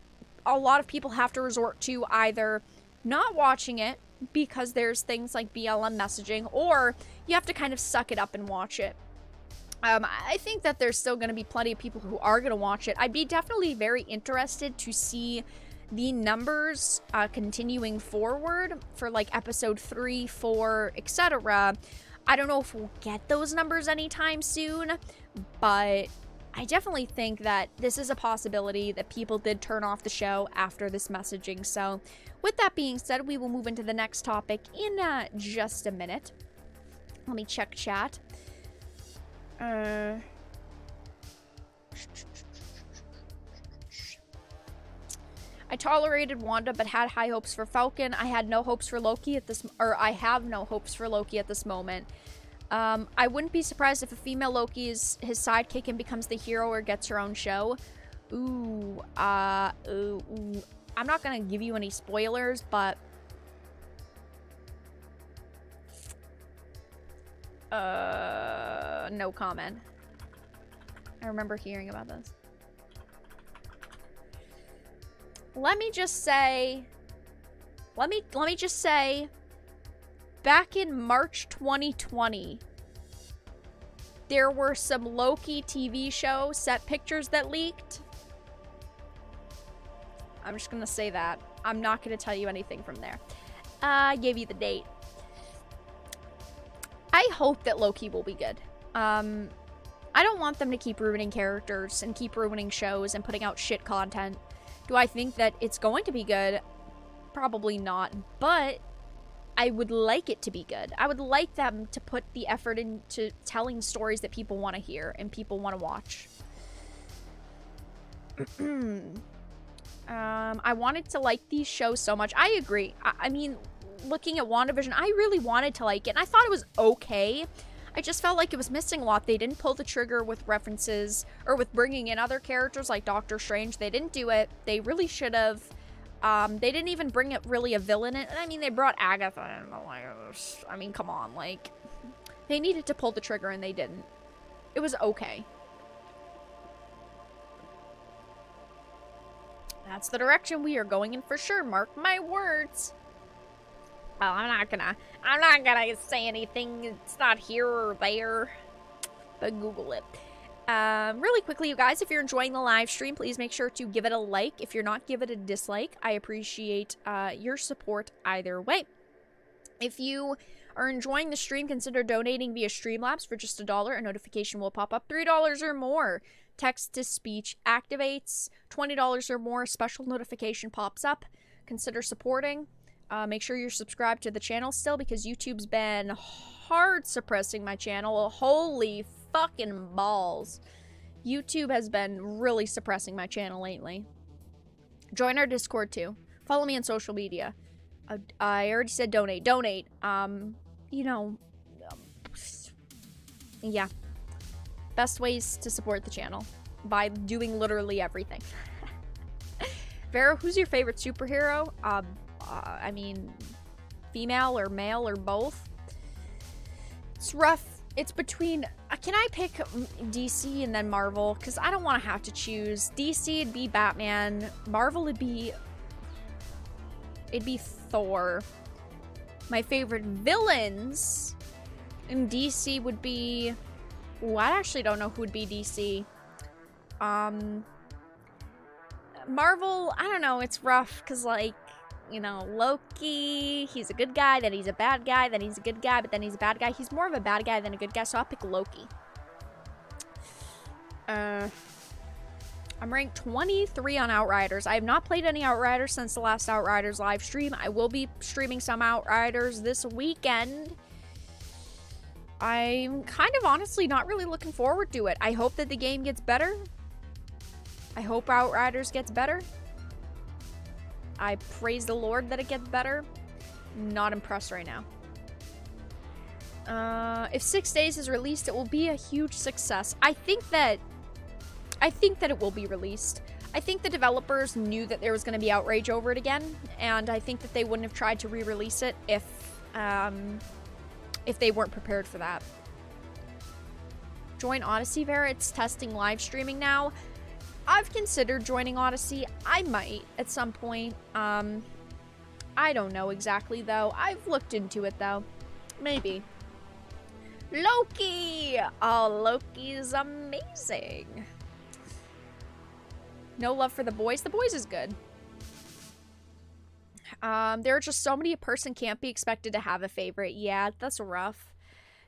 Speaker 1: a lot of people have to resort to either not watching it because there's things like BLM messaging, or you have to kind of suck it up and watch it. I think that there's still going to be plenty of people who are going to watch it. I'd be definitely very interested to see the numbers continuing forward for like episode 3, 4, etc. I don't know if we'll get those numbers anytime soon, but I definitely think that this is a possibility that people did turn off the show after this messaging. So with that being said, we will move into the next topic in just a minute. Let me check chat. I tolerated Wanda but had high hopes for Falcon. I had no hopes for Loki at this, or I have no hopes for Loki at this moment. I wouldn't be surprised if a female Loki is his sidekick and becomes the hero or gets her own show. Ooh. I'm not gonna give you any spoilers, but no comment. I remember hearing about this. Let me just say let me just say, back in March 2020, there were some Loki TV show set pictures that leaked. I'm just gonna say that. I'm not gonna tell you anything from there. I gave you the date. I hope that Loki will be good. I don't want them to keep ruining characters and keep ruining shows and putting out shit content. Do I think that it's going to be good? Probably not, but I would like it to be good. I would like them to put the effort into telling stories that people want to hear and people want to watch. I wanted to like these shows so much. I agree. I mean, looking at WandaVision, I really wanted to like it, and I thought it was okay. I just felt like it was missing a lot. They didn't pull the trigger with references or with bringing in other characters like Doctor Strange. They didn't do it. They really should have. They didn't even bring it really a villain in. I mean, they brought Agatha in. I mean, come on. Like, they needed to pull the trigger and they didn't. It was okay. That's the direction we are going in for sure. Mark my words. Well, I'm not gonna say anything. It's not here or there. But Google it. Really quickly, you guys, if you're enjoying the live stream, please make sure to give it a like. If you're not, give it a dislike. I appreciate your support either way. If you are enjoying the stream, consider donating via Streamlabs for just $1. A notification will pop up. $3 or more. Text-to-speech activates. $20 or more. Special notification pops up. Consider supporting. Make sure you're subscribed to the channel still, because YouTube's been hard suppressing my channel. Holy fucking balls. YouTube has been really suppressing my channel lately. Join our Discord too. Follow me on social media. I already said donate. Donate. You know, yeah. Best ways to support the channel by doing literally everything. Vera, who's your favorite superhero? I mean, female or male or both. It's rough. It's between... can I pick DC and then Marvel? Because I don't want to have to choose. DC would be Batman. Marvel would be... It'd be Thor. My favorite villains in DC would be... Ooh, I actually don't know who would be DC. Marvel, I don't know. It's rough because, like, you know, Loki, he's a good guy, then he's a bad guy, then he's a good guy, but then he's a bad guy. He's more of a bad guy than a good guy, so I'll pick Loki. I'm ranked 23 on Outriders. I have not played any Outriders since the last Outriders live stream. I will be streaming some Outriders this weekend. I'm kind of honestly not really looking forward to it. I hope that the game gets better. I hope Outriders gets better. I praise the Lord that it gets better. Not impressed right now. If 6 Days is released, it will be a huge success. I think that it will be released. I think the developers knew that there was going to be outrage over it again, and I think that they wouldn't have tried to re-release it if they weren't prepared for that. Join Odyssey, Vera. It's testing live streaming now. I've considered joining Odyssey. I might at some point. I don't know exactly, though. I've looked into it, though. Maybe. Loki! Oh, Loki's amazing. No love for The Boys. The Boys is good. There are just so many. A person can't be expected to have a favorite. Yeah, that's rough.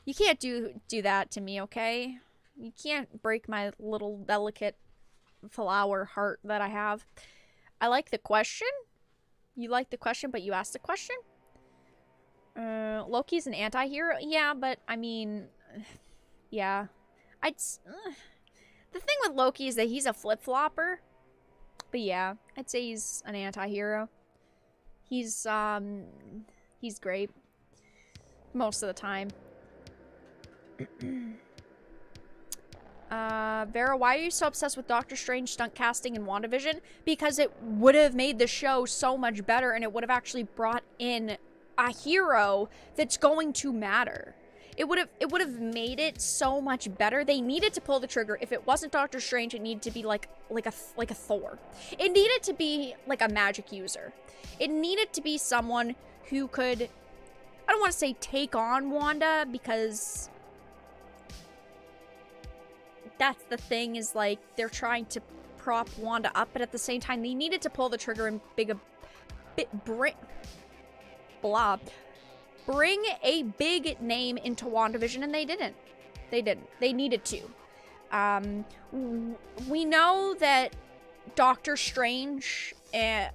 Speaker 1: You can't do that to me, okay? You can't break my little delicate flower heart that I have. I like the question. You like the question, but you asked the question? Loki's an anti-hero? Yeah, but, I mean... Yeah. The thing with Loki is that he's a flip-flopper. But yeah, I'd say he's an anti-hero. He's great. Most of the time. Vera, why are you so obsessed with Doctor Strange stunt casting in WandaVision? Because it would have made the show so much better, and it would have actually brought in a hero that's going to matter. It would have made it so much better. They needed to pull the trigger. If it wasn't Doctor Strange, it needed to be like a Thor. It needed to be like a magic user. It needed to be someone who could, I don't want to say take on Wanda, because that's the thing, is like they're trying to prop Wanda up, but at the same time they needed to pull the trigger and bring a big name into WandaVision, and they didn't. They needed to. We know that Doctor Strange, the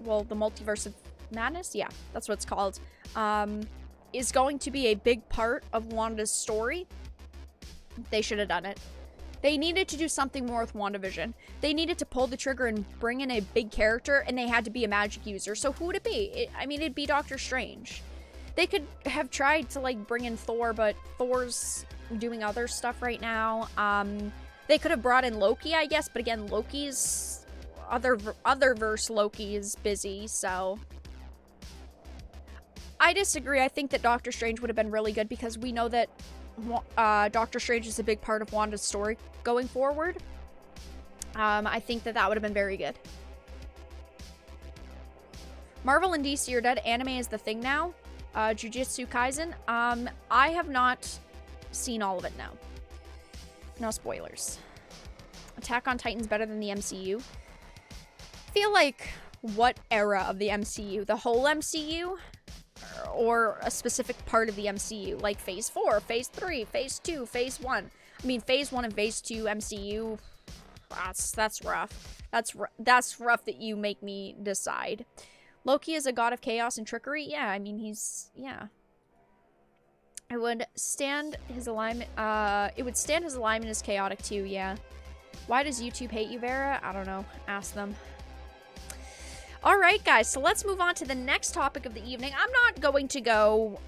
Speaker 1: Multiverse of Madness, yeah, that's what it's called, is going to be a big part of Wanda's story. They should have done it. They needed to do something more with WandaVision. They needed to pull the trigger and bring in a big character, and they had to be a magic user. So who would it be? It'd be Doctor Strange. They could have tried to, like, bring in Thor, but Thor's doing other stuff right now. They could have brought in Loki, I guess, but again, Loki's... Otherverse Loki is busy, so... I disagree. I think that Doctor Strange would have been really good, because we know that Doctor Strange is a big part of Wanda's story going forward. I think that would have been very good. Marvel and DC are dead. Anime is the thing now. Jujutsu Kaisen. I have not seen all of it now. No spoilers. Attack on Titan's better than the MCU. I feel like, what era of the MCU? The whole MCU? Or a specific part of the MCU, like Phase 4, Phase 3, Phase 2, Phase 1. Phase 1 and Phase 2 MCU, that's rough. That's rough that you make me decide. Loki is a god of chaos and trickery? Yeah, yeah. It would stand his alignment as chaotic too, yeah. Why does YouTube hate you, Vera? I don't know. Ask them. Alright, guys, so let's move on to the next topic of the evening. I'm not going to go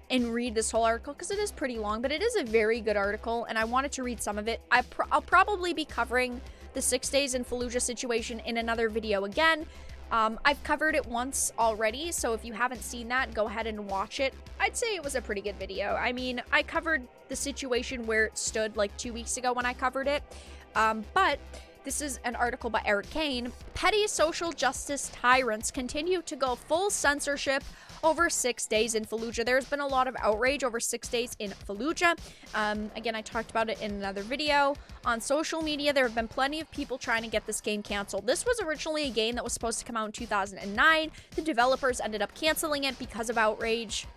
Speaker 1: and read this whole article because it is pretty long, but it is a very good article, and I wanted to read some of it. I'll probably be covering the 6 days in Fallujah situation in another video again. I've covered it once already, so if you haven't seen that, go ahead and watch it. I'd say it was a pretty good video. I covered the situation where it stood like 2 weeks ago when I covered it, but... This is an article by Eric Kane. Petty social justice tyrants continue to go full censorship over 6 days in Fallujah. There's been a lot of outrage over 6 days in Fallujah. Again, I talked about it in another video. On social media, there have been plenty of people trying to get this game canceled. This was originally a game that was supposed to come out in 2009. The developers ended up canceling it because of outrage.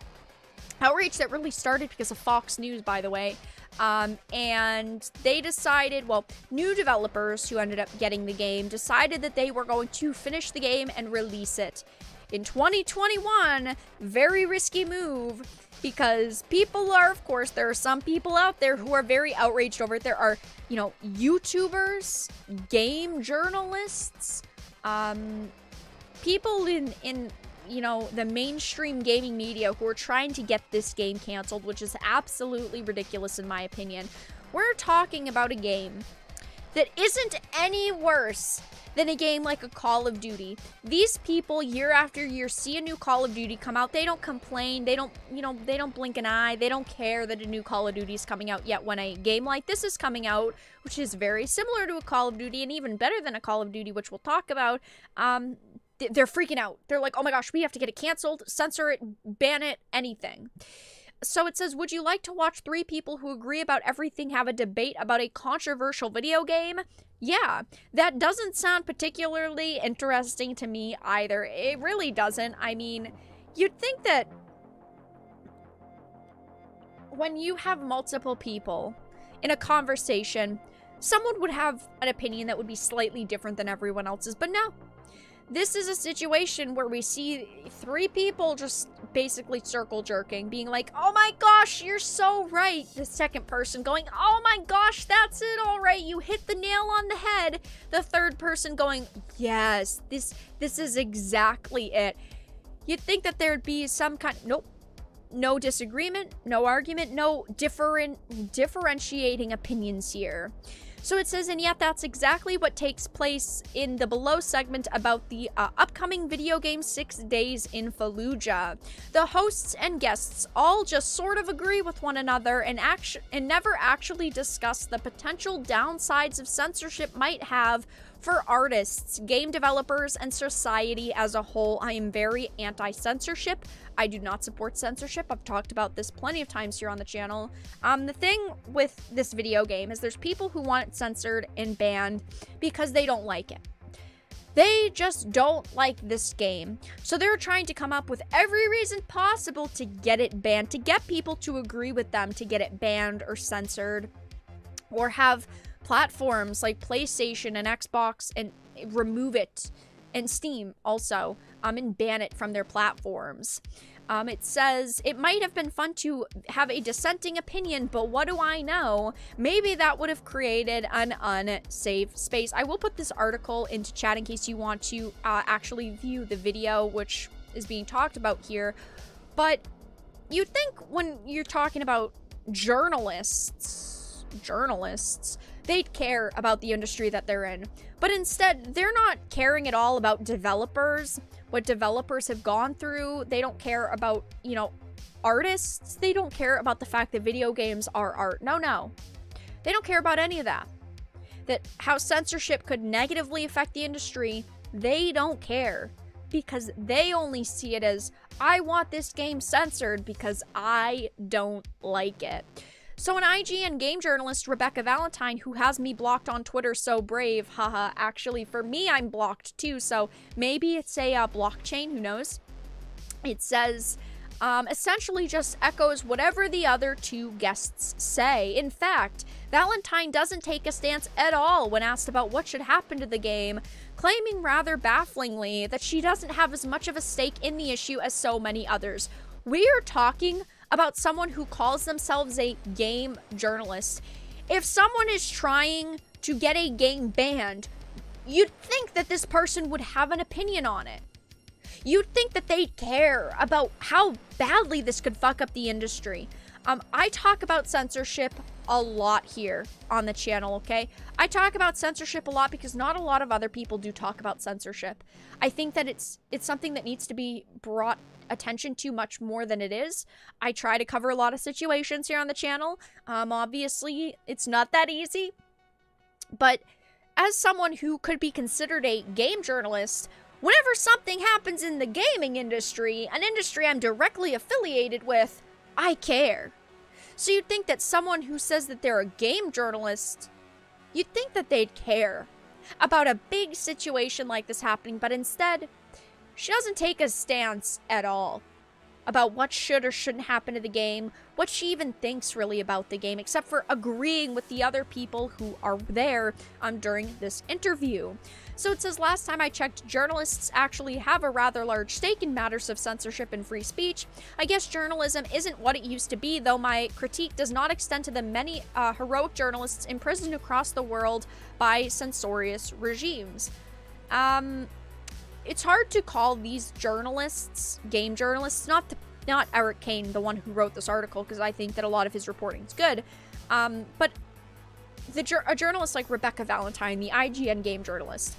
Speaker 1: Outrage that really started because of Fox News, by the way. And they decided, well, new developers who ended up getting the game decided that they were going to finish the game and release it in 2021. Very risky move, because people are, of course, there are some people out there who are very outraged over it. There are, YouTubers, game journalists, people in the mainstream gaming media who are trying to get this game canceled, which is absolutely ridiculous in my opinion. We're talking about a game that isn't any worse than a game like a Call of Duty. These people, year after year, see a new Call of Duty come out. They don't complain. They don't, they don't blink an eye. They don't care that a new Call of Duty is coming out yet when a game like this is coming out, which is very similar to a Call of Duty and even better than a Call of Duty, which we'll talk about. They're freaking out. They're like, oh my gosh, we have to get it canceled, censor it, ban it, anything. So it says, would you like to watch 3 people who agree about everything have a debate about a controversial video game? Yeah, that doesn't sound particularly interesting to me either. It really doesn't. You'd think that when you have multiple people in a conversation, someone would have an opinion that would be slightly different than everyone else's, but no. This is a situation where we see 3 people just basically circle jerking, being like, oh my gosh, you're so right. The second person going, oh my gosh, that's it, all right, you hit the nail on the head. The third person going, yes, this is exactly it. You'd think that there'd be some kind, nope. No disagreement, no argument, no differentiating opinions here. So it says, and yet that's exactly what takes place in the below segment about the upcoming video game 6 Days in Fallujah. The hosts and guests all just sort of agree with one another and never actually discuss the potential downsides of censorship might have for artists, game developers, and society as a whole. I am very anti-censorship. I do not support censorship. I've talked about this plenty of times here on the channel. The thing with this video game is there's people who want it censored and banned because they don't like it. They just don't like this game. So they're trying to come up with every reason possible to get it banned, to get people to agree with them to get it banned or censored, or have platforms like PlayStation and Xbox and remove it, and Steam also, and ban it from their platforms. It says, it might have been fun to have a dissenting opinion, but what do I know? Maybe that would have created an unsafe space. I will put this article into chat in case you want to actually view the video, which is being talked about here. But you'd think when you're talking about journalists, they'd care about the industry that they're in. But instead, they're not caring at all about developers, what developers have gone through. They don't care about, you know, artists. They don't care about the fact that video games are art. No. They don't care about any of that. That how censorship could negatively affect the industry, they don't care. Because they only see it as, I want this game censored because I don't like it. So an IGN game journalist, Rebecca Valentine, who has me blocked on Twitter, so brave, haha, actually for me I'm blocked too, so maybe it's a blockchain, who knows? It says, essentially just echoes whatever the other two guests say. In fact, Valentine doesn't take a stance at all when asked about what should happen to the game, claiming rather bafflingly that she doesn't have as much of a stake in the issue as so many others. We are talking about someone who calls themselves a game journalist. If someone is trying to get a game banned, you'd think that this person would have an opinion on it. You'd think that they'd care about how badly this could fuck up the industry. I talk about censorship a lot here on the channel, okay? I talk about censorship a lot because not a lot of other people do talk about censorship. I think that it's something that needs to be brought attention to much more than it is. I try to cover a lot of situations here on the channel. Obviously, it's not that easy. But as someone who could be considered a game journalist, whenever something happens in the gaming industry, an industry I'm directly affiliated with, I care. So you'd think that someone who says that they're a game journalist, you'd think that they'd care about a big situation like this happening, but instead, she doesn't take a stance at all about what should or shouldn't happen to the game, what she even thinks really about the game, except for agreeing with the other people who are there during this interview. So it says, last time I checked, journalists actually have a rather large stake in matters of censorship and free speech. I guess journalism isn't what it used to be, though my critique does not extend to the many heroic journalists imprisoned across the world by censorious regimes. It's hard to call these journalists game journalists, not Eric Kane, the one who wrote this article, because I think that a lot of his reporting is good, but a journalist like Rebecca Valentine, the IGN game journalist,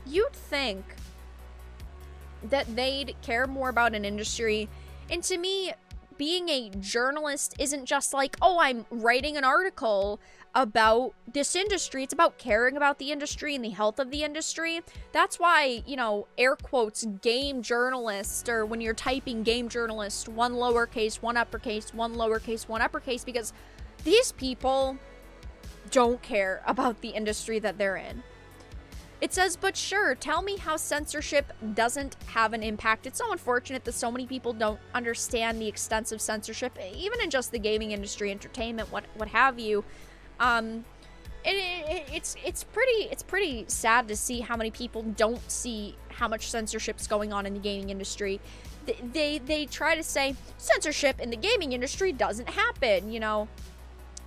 Speaker 1: you'd think that they'd care more about an industry. And to me, being a journalist isn't just like, oh, I'm writing an article about this industry. It's about caring about the industry and the health of the industry. That's why, you know, air quotes, game journalist, or when you're typing game journalist, one lowercase, one uppercase, one lowercase, one uppercase, because these people don't care about the industry that they're in. It says, but sure, tell me how censorship doesn't have an impact. It's so unfortunate that so many people don't understand the extensive censorship, even in just the gaming industry, entertainment, what have you. It's pretty sad to see how many people don't see how much censorship's going on in the gaming industry. They try to say censorship in the gaming industry doesn't happen, you know.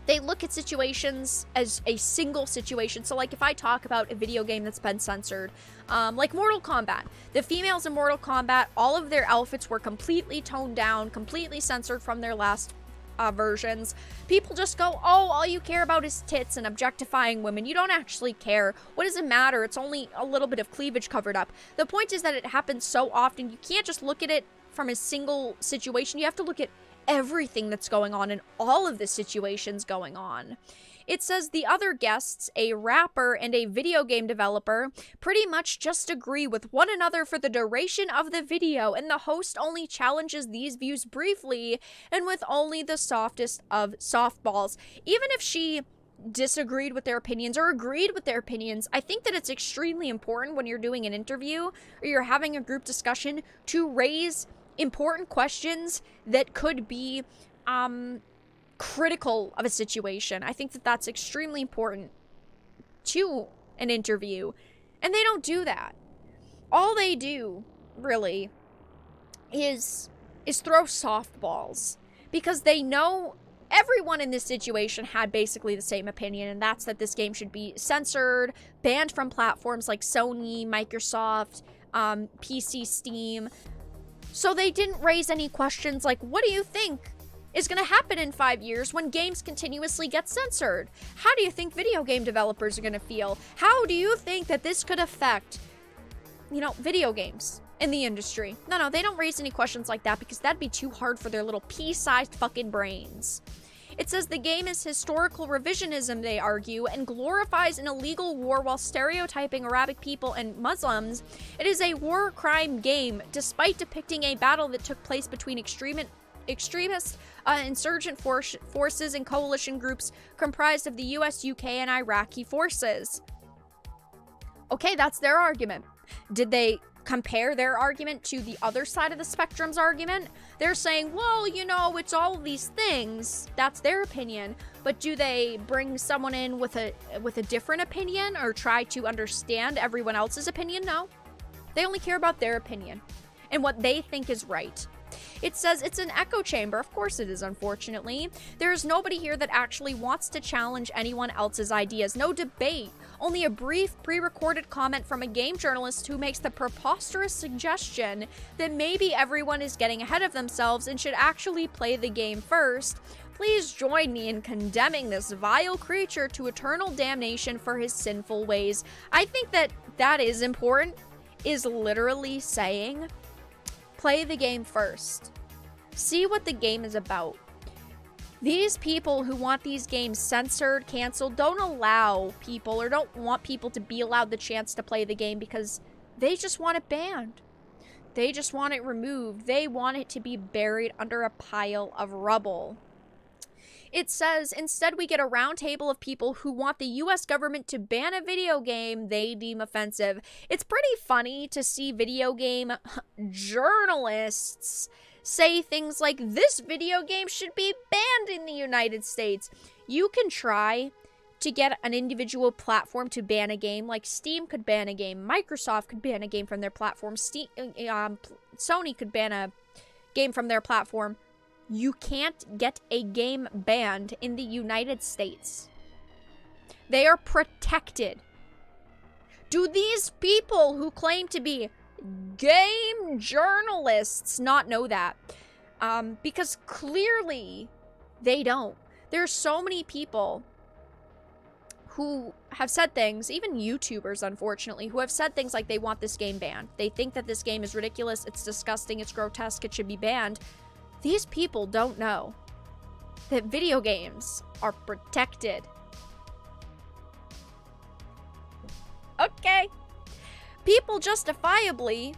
Speaker 1: They look at situations as a single situation. So like if I talk about a video game that's been censored, like Mortal Kombat, the females in Mortal Kombat, all of their outfits were completely toned down, completely censored from their last versions, people just go, oh, all you care about is tits and objectifying women. You don't actually care. What does it matter? It's only a little bit of cleavage covered up. The point is that it happens so often, you can't just look at it from a single situation. You have to look at everything that's going on in all of the situations going on. It says the other guests, a rapper and a video game developer, pretty much just agree with one another for the duration of the video, and the host only challenges these views briefly and with only the softest of softballs. Even if she disagreed with their opinions or agreed with their opinions, I think that it's extremely important when you're doing an interview or you're having a group discussion to raise important questions that could be critical of a situation. I think that that's extremely important to an interview, and they don't do that. All they do, really, is throw softballs, because they know everyone in this situation had basically the same opinion, and that's that this game should be censored, banned from platforms like Sony, Microsoft, PC, Steam. So they didn't raise any questions like, what do you think is going to happen in 5 years when games continuously get censored? How do you think video game developers are going to feel? How do you think that this could affect, video games in the industry? No, they don't raise any questions like that, because that'd be too hard for their little pea-sized fucking brains. It says the game is historical revisionism, they argue, and glorifies an illegal war while stereotyping Arabic people and Muslims. It is a war crime game, despite depicting a battle that took place between extremist insurgent forces and coalition groups comprised of the US, UK, and Iraqi forces. Okay, that's their argument. Did they compare their argument to the other side of the spectrum's argument? They're saying, well, it's all of these things. That's their opinion. But do they bring someone in with a different opinion or try to understand everyone else's opinion? No. They only care about their opinion and what they think is right. It says it's an echo chamber. Of course it is, unfortunately. There is nobody here that actually wants to challenge anyone else's ideas. No debate. Only a brief pre-recorded comment from a game journalist who makes the preposterous suggestion that maybe everyone is getting ahead of themselves and should actually play the game first. Please join me in condemning this vile creature to eternal damnation for his sinful ways. I think that is important, is literally saying, play the game first. See what the game is about. These people who want these games censored, canceled, don't allow people or don't want people to be allowed the chance to play the game because they just want it banned. They just want it removed. They want it to be buried under a pile of rubble. It says, instead we get a round table of people who want the US government to ban a video game they deem offensive. It's pretty funny to see video game journalists say things like, this video game should be banned in the United States. You can try to get an individual platform to ban a game, like Steam could ban a game, Microsoft could ban a game from their platform, Sony could ban a game from their platform. You can't get a game banned in the United States. They are protected. Do these people who claim to be game journalists not know that? Because clearly they don't. There's so many people who have said things, even YouTubers, unfortunately, who have said things like they want this game banned. They think that this game is ridiculous, it's disgusting, it's grotesque, it should be banned. These people don't know that video games are protected. Okay. People justifiably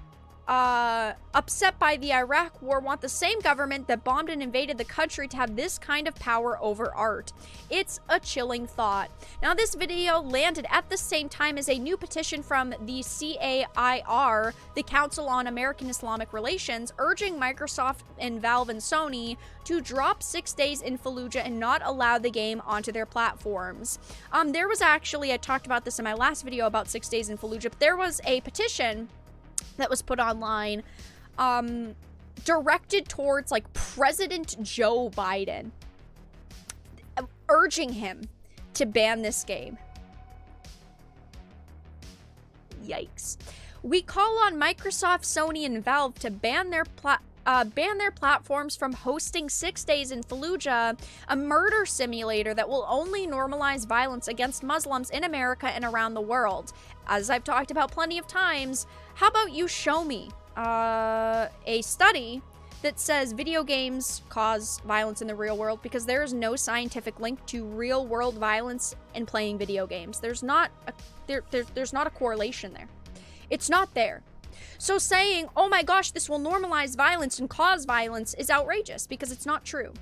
Speaker 1: upset by the Iraq war want the same government that bombed and invaded the country to have this kind of power over art. It's a chilling thought. Now, this video landed at the same time as a new petition from the CAIR, the Council on American Islamic Relations, urging Microsoft and Valve and Sony to drop 6 Days in Fallujah and not allow the game onto their platforms. There was actually, I talked about this in my last video about 6 Days in Fallujah, but there was a petition that was put online directed towards like President Joe Biden, urging him to ban this game. Yikes. We call on Microsoft, Sony, and Valve to ban their ban their platforms from hosting 6 Days in Fallujah, a murder simulator that will only normalize violence against Muslims in America and around the world. As I've talked about plenty of times, how about you show me a study that says video games cause violence in the real world, because there is no scientific link to real world violence in playing video games. There's not a correlation there. It's not there. So saying, oh my gosh, this will normalize violence and cause violence is outrageous, because it's not true.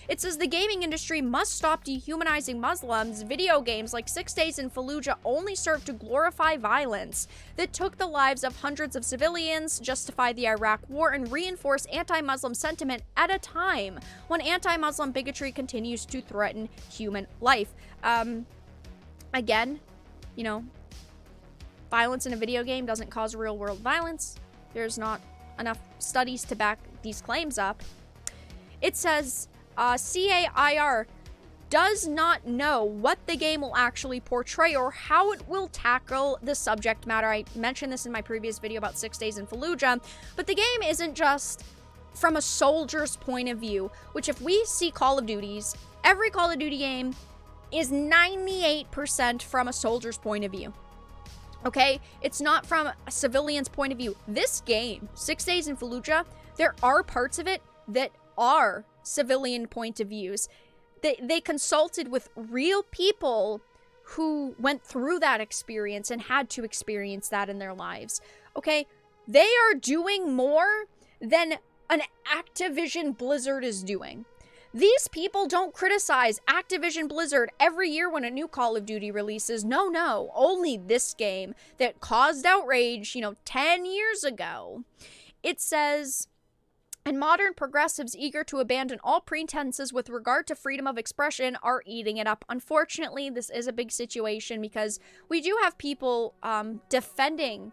Speaker 1: It says the gaming industry must stop dehumanizing Muslims. Video games like 6 Days in Fallujah only serve to glorify violence that took the lives of hundreds of civilians, justify the Iraq war, and reinforce anti-Muslim sentiment at a time when anti-Muslim bigotry continues to threaten human life. Again, you know, violence in a video game doesn't cause real-world violence. There's not enough studies to back these claims up. It says CAIR does not know what the game will actually portray or how it will tackle the subject matter. I mentioned this in my previous video about 6 Days in Fallujah, but the game isn't just from a soldier's point of view, which if we see Call of Duties, every Call of Duty game is 98% from a soldier's point of view. Okay? It's not from a civilian's point of view. This game, 6 Days in Fallujah, there are parts of it that are civilian point of views. They consulted with real people who went through that experience and had to experience that in their lives. Okay? They are doing more than an Activision Blizzard is doing. These people don't criticize Activision Blizzard every year when a new Call of Duty releases. No, only this game that caused outrage, 10 years ago. It says, and modern progressives eager to abandon all pretenses with regard to freedom of expression are eating it up. Unfortunately, this is a big situation because we do have people defending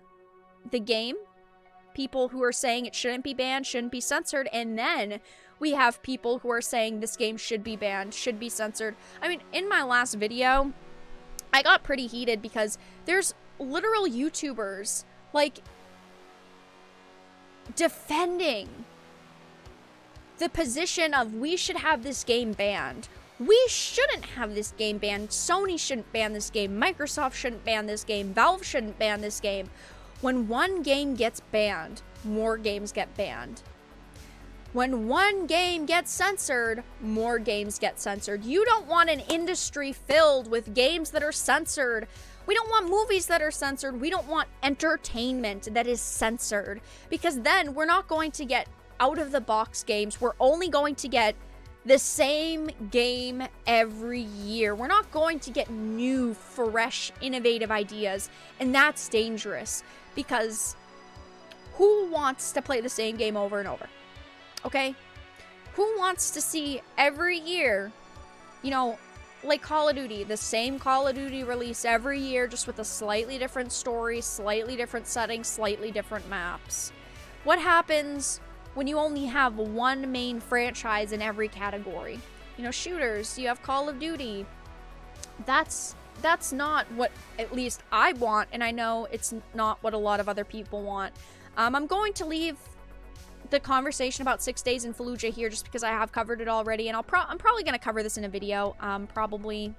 Speaker 1: the game, people who are saying it shouldn't be banned, shouldn't be censored, and then we have people who are saying this game should be banned, should be censored. I mean, in my last video, I got pretty heated because there's literal YouTubers, like, defending the position of we should have this game banned. We shouldn't have this game banned. Sony shouldn't ban this game. Microsoft shouldn't ban this game. Valve shouldn't ban this game. When one game gets banned, more games get banned. When one game gets censored, more games get censored. You don't want an industry filled with games that are censored. We don't want movies that are censored. We don't want entertainment that is censored. Because then we're not going to get out-of-the-box games. We're only going to get the same game every year. We're not going to get new, fresh, innovative ideas. And that's dangerous. Because who wants to play the same game over and over? Okay? Who wants to see every year, like Call of Duty, the same Call of Duty release every year, just with a slightly different story, slightly different setting, slightly different maps? What happens when you only have one main franchise in every category? Shooters, you have Call of Duty. That's not what at least I want, and I know it's not what a lot of other people want. I'm going to leave the conversation about 6 Days in Fallujah here just because I have covered it already, and I'm probably going to cover this in a video, probably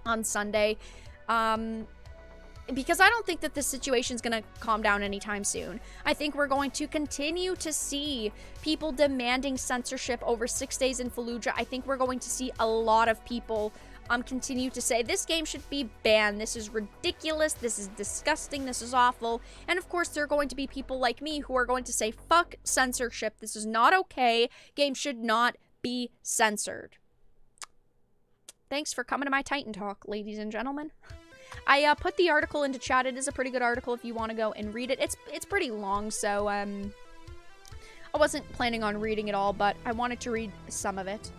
Speaker 1: on Sunday, because I don't think that this situation is going to calm down anytime soon. I think we're going to continue to see people demanding censorship over 6 Days in Fallujah. I think we're going to see a lot of people continue to say this game should be banned, this is ridiculous, this is disgusting, this is awful. And of course there are going to be people like me who are going to say fuck censorship, this is not okay, games should not be censored. Thanks for coming to my Titan Talk, ladies and gentlemen. I put the article into chat. It is a pretty good article if you want to go and read it. It's pretty long, so I wasn't planning on reading it all, but I wanted to read some of it.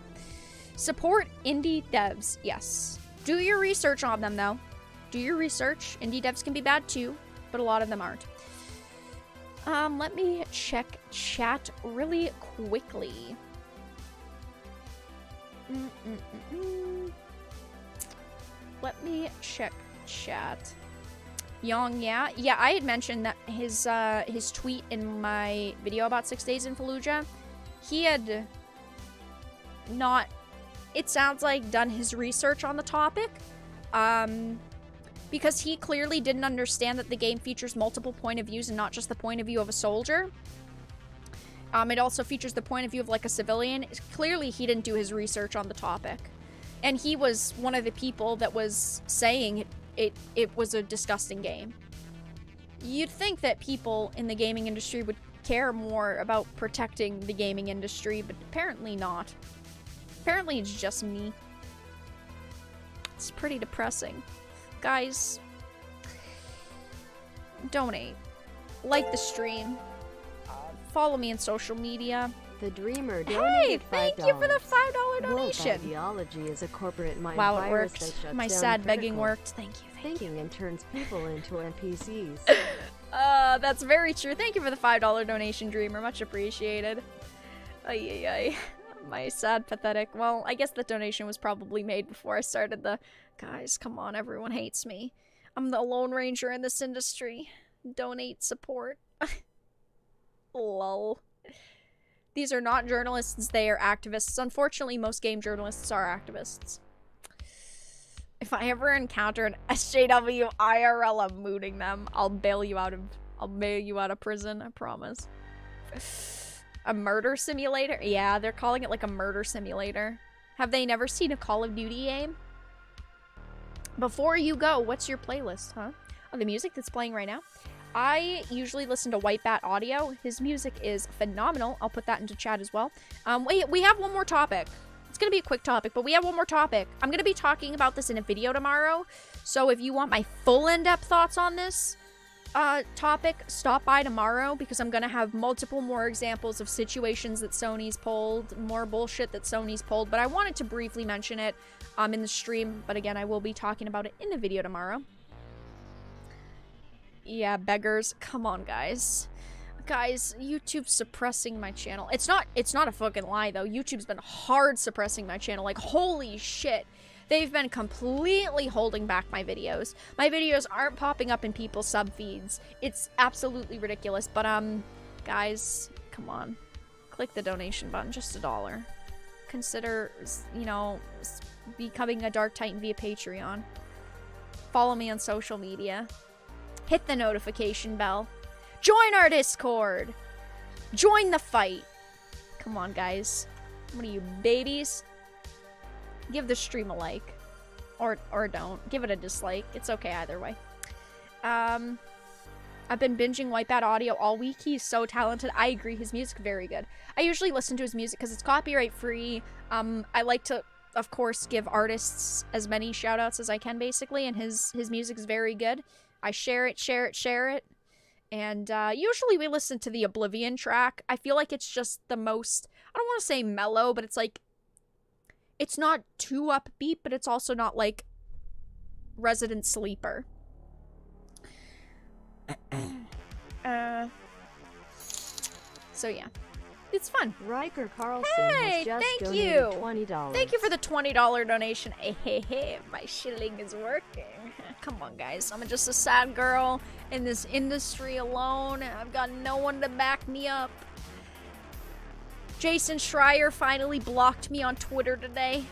Speaker 1: Support indie devs. Yes. Do your research on them, though. Do your research. Indie devs can be bad, too, but a lot of them aren't. Let me check chat really quickly. Let me check chat. Young, yeah. Yeah, I had mentioned that his tweet in my video about 6 Days in Fallujah, he had not, it sounds like, done his research on the topic. Because he clearly didn't understand that the game features multiple point of views and not just the point of view of a soldier. It also features the point of view of, like, a civilian. Clearly, he didn't do his research on the topic. And he was one of the people that was saying it was a disgusting game. You'd think that people in the gaming industry would care more about protecting the gaming industry, but apparently not. Apparently it's just me. It's pretty depressing. Guys, donate. Like the stream. Follow me on social media.
Speaker 3: The Dreamer
Speaker 1: Hey,
Speaker 3: donated $5.
Speaker 1: thank you for the $5 donation.
Speaker 3: Woke ideology is a corporate mind
Speaker 1: Wow, it
Speaker 3: virus
Speaker 1: worked.
Speaker 3: that shuts
Speaker 1: My
Speaker 3: down
Speaker 1: sad begging
Speaker 3: critical
Speaker 1: worked. Thank you, thank you.
Speaker 3: thinking and turns people into NPCs.
Speaker 1: That's very true. Thank you for the $5 donation, Dreamer. Much appreciated. Ay, ay, ay. My sad, pathetic. Well, I guess the donation was probably made before I started the... Guys, come on, everyone hates me. I'm the Lone Ranger in this industry. Donate support. Lol. These are not journalists, they are activists. Unfortunately, most game journalists are activists. If I ever encounter an SJW IRL, I'm mooting them. I'll bail you out of prison, I promise. A murder simulator? Yeah, they're calling it like a murder simulator. Have they never seen a Call of Duty game? Before you go, what's your playlist, huh? Oh, the music that's playing right now? I usually listen to White Bat Audio. His music is phenomenal. I'll put that into chat as well. Wait, we have one more topic. It's gonna be a quick topic, but we have one more topic. I'm gonna be talking about this in a video tomorrow. So if you want my full in-depth thoughts on this topic, stop by tomorrow because I'm gonna have multiple more examples of situations that Sony's pulled, more bullshit that Sony's pulled, but I wanted to briefly mention it in the stream, but again, I will be talking about it in the video tomorrow. Yeah, beggars. Come on, guys. Guys, YouTube's suppressing my channel. It's not a fucking lie, though. YouTube's been hard suppressing my channel. Like, holy shit. They've been completely holding back my videos. My videos aren't popping up in people's sub feeds. It's absolutely ridiculous. But, guys, come on. Click the donation button. Just $1. Consider, you know, becoming a Dark Titan via Patreon. Follow me on social media. Hit the notification bell. Join our Discord. Join the fight. Come on, guys. What are you, babies? Give the stream a like. Or don't. Give it a dislike. It's okay either way. I've been binging Wipeout Audio all week. He's so talented. I agree. His music very good. I usually listen to his music because it's copyright free. I like to, of course, give artists as many shout outs as I can, basically. And his music is very good. I share it. And usually we listen to the Oblivion track. I feel like it's just the most, I don't want to say mellow, but it's like, it's not too upbeat, but it's also not like Resident Sleeper. So yeah, it's fun.
Speaker 3: Riker Carlson
Speaker 1: Hey,
Speaker 3: has just
Speaker 1: thank
Speaker 3: donated
Speaker 1: you.
Speaker 3: $20.
Speaker 1: Thank you for the $20 donation. Hey, my shilling is working. Come on, guys. I'm just a sad girl in this industry alone. I've got no one to back me up. Jason Schreier finally blocked me on Twitter today.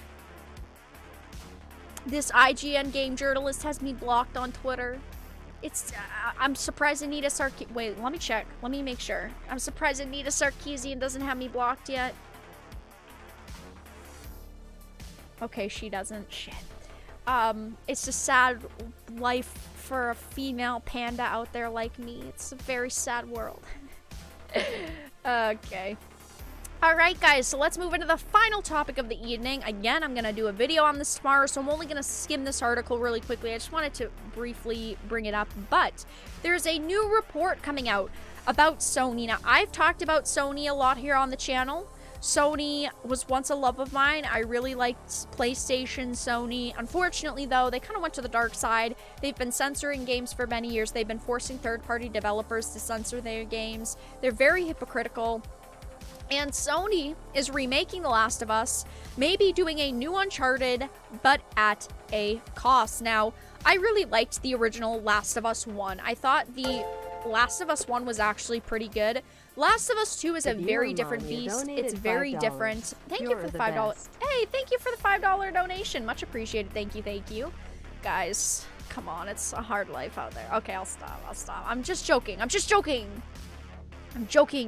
Speaker 1: This IGN game journalist has me blocked on Twitter. It's, I'm surprised Anita Sarkeesian, wait, let me check. Let me make sure. I'm surprised Anita Sarkeesian doesn't have me blocked yet. Okay, she doesn't. Shit. It's a sad life for a female panda out there like me. It's a very sad world. Okay. Alright, guys, so let's move into the final topic of the evening. Again, I'm going to do a video on this tomorrow, so I'm only going to skim this article really quickly. I just wanted to briefly bring it up, but there's a new report coming out about Sony. Now, I've talked about Sony a lot here on the channel. Sony was once a love of mine. I really liked PlayStation, Sony. Unfortunately, though, they kind of went to the dark side. They've been censoring games for many years. They've been forcing third-party developers to censor their games. They're very hypocritical. And Sony is remaking The Last of Us, maybe doing a new Uncharted, but at a cost. Now, I really liked the original Last of Us 1. I thought the Last of Us 1 was actually pretty good. Last of Us 2 is a very different beast. It's very different. Thank you for the $5. Hey, thank you for the $5 donation. Much appreciated. Thank you, thank you. Guys, come on. It's a hard life out there. Okay, I'll stop. I'm just joking. I'm joking.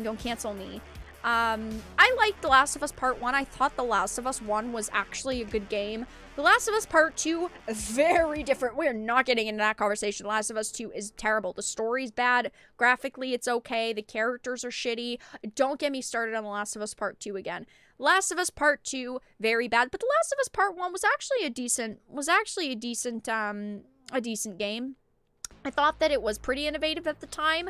Speaker 1: Don't cancel me. I liked The Last of Us Part 1. I thought The Last of Us 1 was actually a good game. The Last of Us Part 2, very different. We're not getting into that conversation. The Last of Us 2 is terrible. The story's bad. Graphically, it's okay. The characters are shitty. Don't get me started on The Last of Us Part 2 again. Last of Us Part 2, very bad. But The Last of Us Part 1 was actually a decent game. I thought that it was pretty innovative at the time.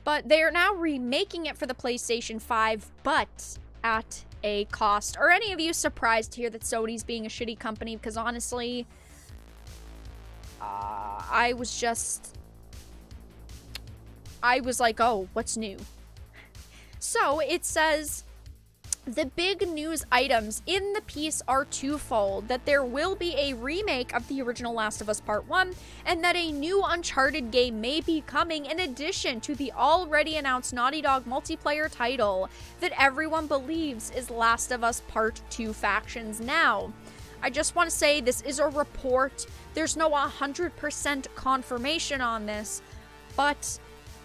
Speaker 1: But they are now remaking it for the PlayStation 5, but at a cost. Are any of you surprised to hear that Sony's being a shitty company? Because honestly, I was like, oh, what's new? So it says, the big news items in the piece are twofold: that there will be a remake of the original Last of Us Part 1, and that a new Uncharted game may be coming in addition to the already announced Naughty Dog multiplayer title that everyone believes is Last of Us Part 2 Factions. Now, I just want to say this is a report. There's no 100% confirmation on this, but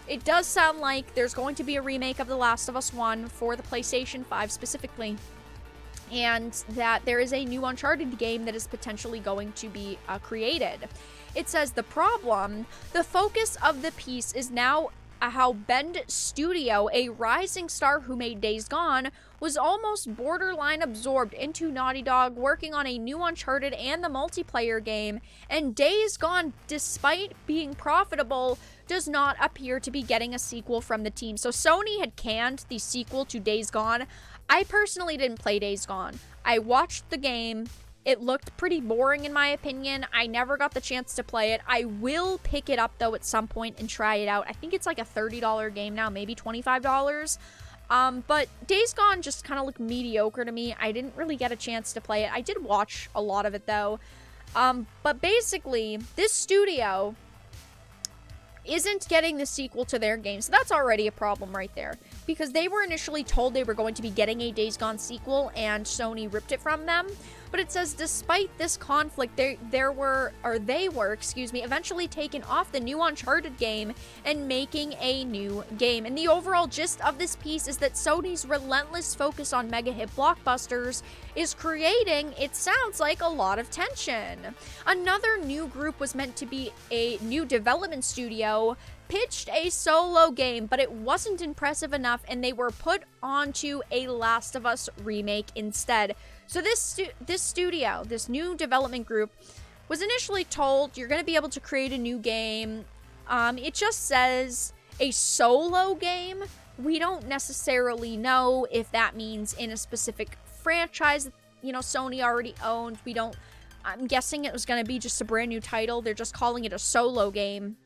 Speaker 1: it does sound like there's going to be a remake of The Last of Us 1 for the PlayStation 5 specifically, and that there is a new Uncharted game that is potentially going to be created. It says the focus of the piece is now how Bend Studio, a rising star who made Days Gone, was almost borderline absorbed into Naughty Dog, working on a new Uncharted and the multiplayer game, and Days Gone, despite being profitable, does not appear to be getting a sequel from the team. So Sony had canned the sequel to Days Gone. I personally didn't play Days Gone. I watched the game. It looked pretty boring in my opinion. I never got the chance to play it. I will pick it up though at some point and try it out. I think it's like a $30 game now, maybe $25. But Days Gone just kind of looked mediocre to me. I didn't really get a chance to play it. I did watch a lot of it though. But basically, this studio isn't getting the sequel to their game. So that's already a problem right there, because they were initially told they were going to be getting a Days Gone sequel and Sony ripped it from them. But it says despite this conflict, they were eventually taken off the new Uncharted game and making a new game. And the overall gist of this piece is that Sony's relentless focus on mega hit blockbusters is creating, it sounds like, a lot of tension. Another new group was meant to be a new development studio, pitched a solo game, but it wasn't impressive enough, and they were put onto a Last of Us remake instead. So this studio, this new development group, was initially told, you're going to be able to create a new game. It just says a solo game. We don't necessarily know if that means in a specific franchise that, Sony already owns. I'm guessing it was going to be just a brand new title. They're just calling it a solo game.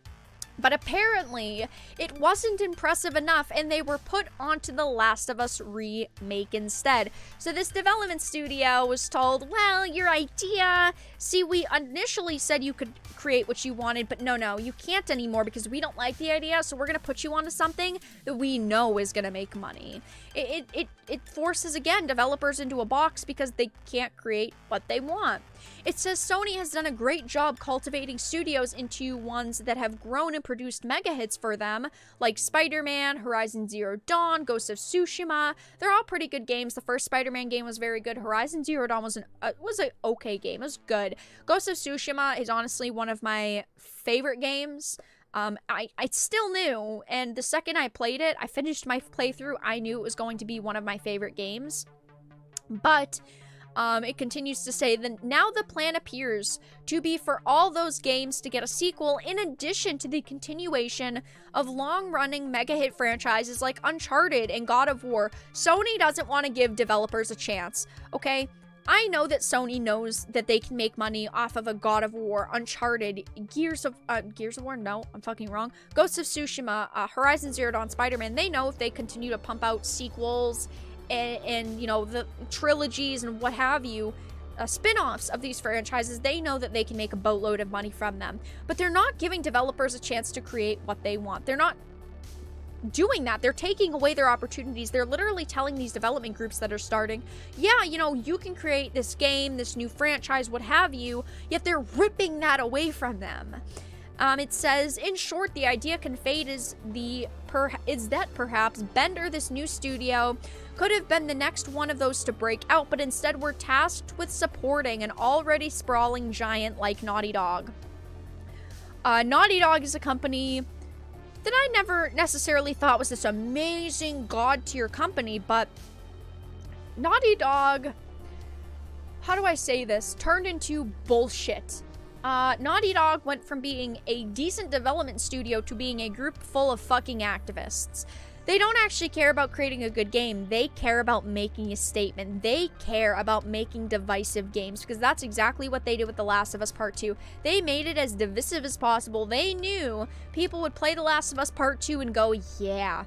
Speaker 1: But apparently, it wasn't impressive enough, and they were put onto the Last of Us remake instead. So this development studio was told, well, your idea, see, we initially said you could create what you wanted, but no, you can't anymore because we don't like the idea, so we're going to put you onto something that we know is going to make money. It forces, again, developers into a box because they can't create what they want. It says Sony has done a great job cultivating studios into ones that have grown and produced mega hits for them, like Spider-Man, Horizon Zero Dawn, Ghost of Tsushima. They're all pretty good games. The first Spider-Man game was very good. Horizon Zero Dawn was an okay game. It was good. Ghost of Tsushima is honestly one of my favorite games. It's still new, and the second I played it, I finished my playthrough, I knew it was going to be one of my favorite games. But it continues to say that now the plan appears to be for all those games to get a sequel, in addition to the continuation of long-running mega-hit franchises like Uncharted and God of War. Sony doesn't want to give developers a chance, okay? I know that Sony knows that they can make money off of a God of War, Uncharted, Gears of War? No, I'm fucking wrong. Ghost of Tsushima, Horizon Zero Dawn, Spider-Man. They know if they continue to pump out sequels and you know, the trilogies and what have you, spin-offs of these franchises, they know that they can make a boatload of money from them. But they're not giving developers a chance to create what they want. They're not doing that. They're taking away their opportunities. They're literally telling these development groups that are starting, yeah, you know, you can create this game, this new franchise, what have you, yet they're ripping that away from them. It says, in short, the idea conveyed is that perhaps Bender, this new studio, could have been the next one of those to break out, but instead we're tasked with supporting an already sprawling giant like Naughty Dog. Naughty Dog is a company that I never necessarily thought was this amazing god-tier company, but Naughty Dog, how do I say this, turned into bullshit. Naughty Dog went from being a decent development studio to being a group full of fucking activists. They don't actually care about creating a good game. They care about making a statement. They care about making divisive games, because that's exactly what they did with The Last of Us Part 2. They made it as divisive as possible. They knew people would play The Last of Us Part 2 and go, yeah,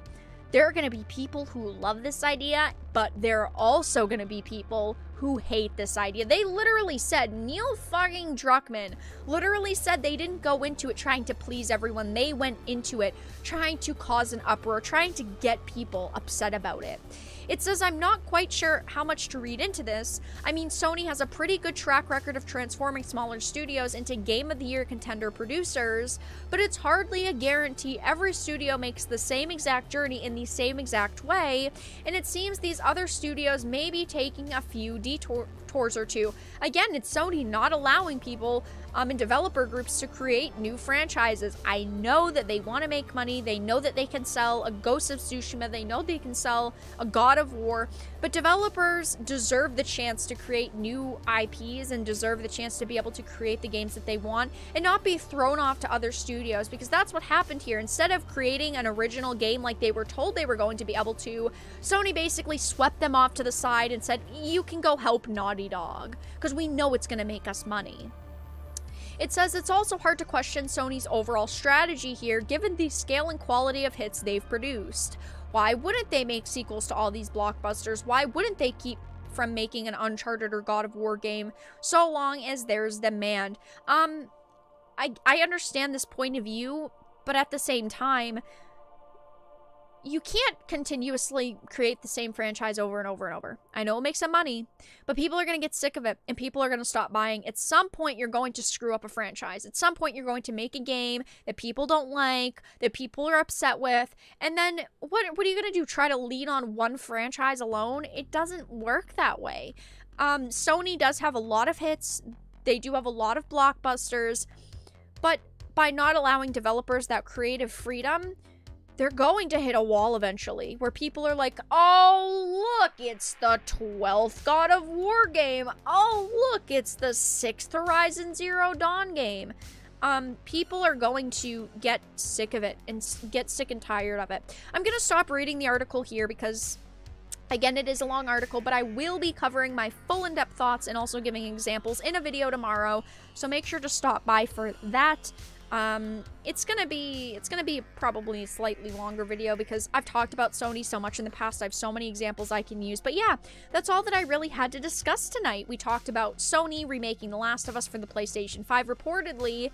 Speaker 1: there are going to be people who love this idea, but there are also going to be people who hate this idea. They literally said, Neil fucking Druckmann literally said they didn't go into it trying to please everyone. They went into it trying to cause an uproar, trying to get people upset about it. It says, I'm not quite sure how much to read into this. I mean, Sony has a pretty good track record of transforming smaller studios into Game of the Year contender producers, but it's hardly a guarantee every studio makes the same exact journey in the same exact way, and it seems these other studios may be taking a few detours or two. Again, it's Sony not allowing people in developer groups to create new franchises. I know that they want to make money. They know that they can sell a Ghost of Tsushima. They know they can sell a God of War. But developers deserve the chance to create new IPs and deserve the chance to be able to create the games that they want and not be thrown off to other studios, because that's what happened here. Instead of creating an original game like they were told they were going to be able to, Sony basically swept them off to the side and said, you can go help Naughty Dog, because we know it's going to make us money. It says it's also hard to question Sony's overall strategy here, given the scale and quality of hits they've produced. Why wouldn't they make sequels to all these blockbusters? Why wouldn't they keep from making an Uncharted or God of War game so long as there's demand? I understand this point of view, but at the same time, you can't continuously create the same franchise over and over and over. I know it makes some money, but people are going to get sick of it, and people are going to stop buying. At some point, you're going to screw up a franchise. At some point, you're going to make a game that people don't like, that people are upset with, and then what are you going to do? Try to lean on one franchise alone? It doesn't work that way. Sony does have a lot of hits. They do have a lot of blockbusters, but by not allowing developers that creative freedom, they're going to hit a wall eventually where people are like, oh, look, it's the 12th God of War game. Oh, look, it's the 6th Horizon Zero Dawn game. People are going to get sick of it and get sick and tired of it. I'm going to stop reading the article here because, again, it is a long article, but I will be covering my full in-depth thoughts and also giving examples in a video tomorrow. So make sure to stop by for that. It's gonna be probably a slightly longer video because I've talked about Sony so much in the past. I have so many examples I can use. But yeah, that's all that I really had to discuss tonight. We talked about Sony remaking The Last of Us for the PlayStation 5 reportedly,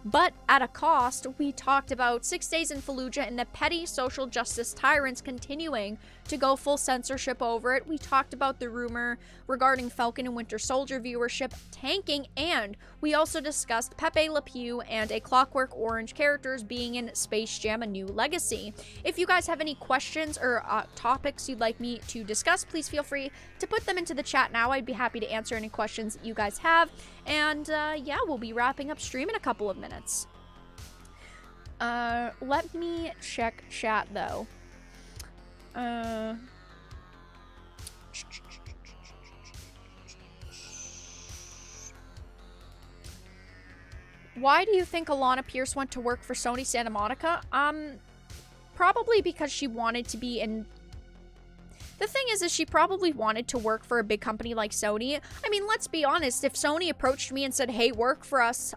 Speaker 1: but at a cost. We talked about 6 Days in Fallujah and the petty social justice tyrants continuing to go full censorship over it. We talked about the rumor regarding Falcon and Winter Soldier viewership tanking, and we also discussed Pepe Le Pew and A Clockwork Orange characters being in Space Jam: A New Legacy. If you guys have any questions or topics you'd like me to discuss, please feel free to put them into the chat now. I'd be happy to answer any questions that you guys have. And yeah, we'll be wrapping up stream in a couple of minutes. Let me check chat though. Why do you think Alana Pierce went to work for Sony Santa Monica? Probably because she wanted to be in... The thing is she probably wanted to work for a big company like Sony. I mean, let's be honest, if Sony approached me and said, hey, work for us,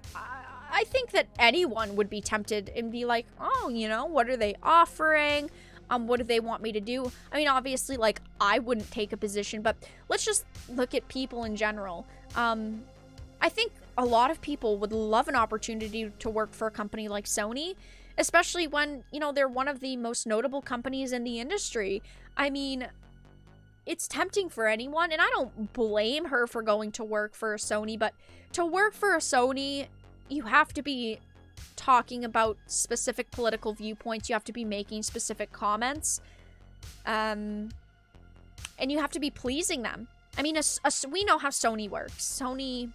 Speaker 1: I think that anyone would be tempted and be like, oh, you know, what are they offering? What do they want me to do? I mean, obviously, like, I wouldn't take a position, but let's just look at people in general. I think a lot of people would love an opportunity to work for a company like Sony, especially when, you know, they're one of the most notable companies in the industry. I mean, it's tempting for anyone, and I don't blame her for going to work for a Sony, but to work for a Sony, you have to be talking about specific political viewpoints, you have to be making specific comments, and you have to be pleasing them. I mean, we know how Sony works. Sony,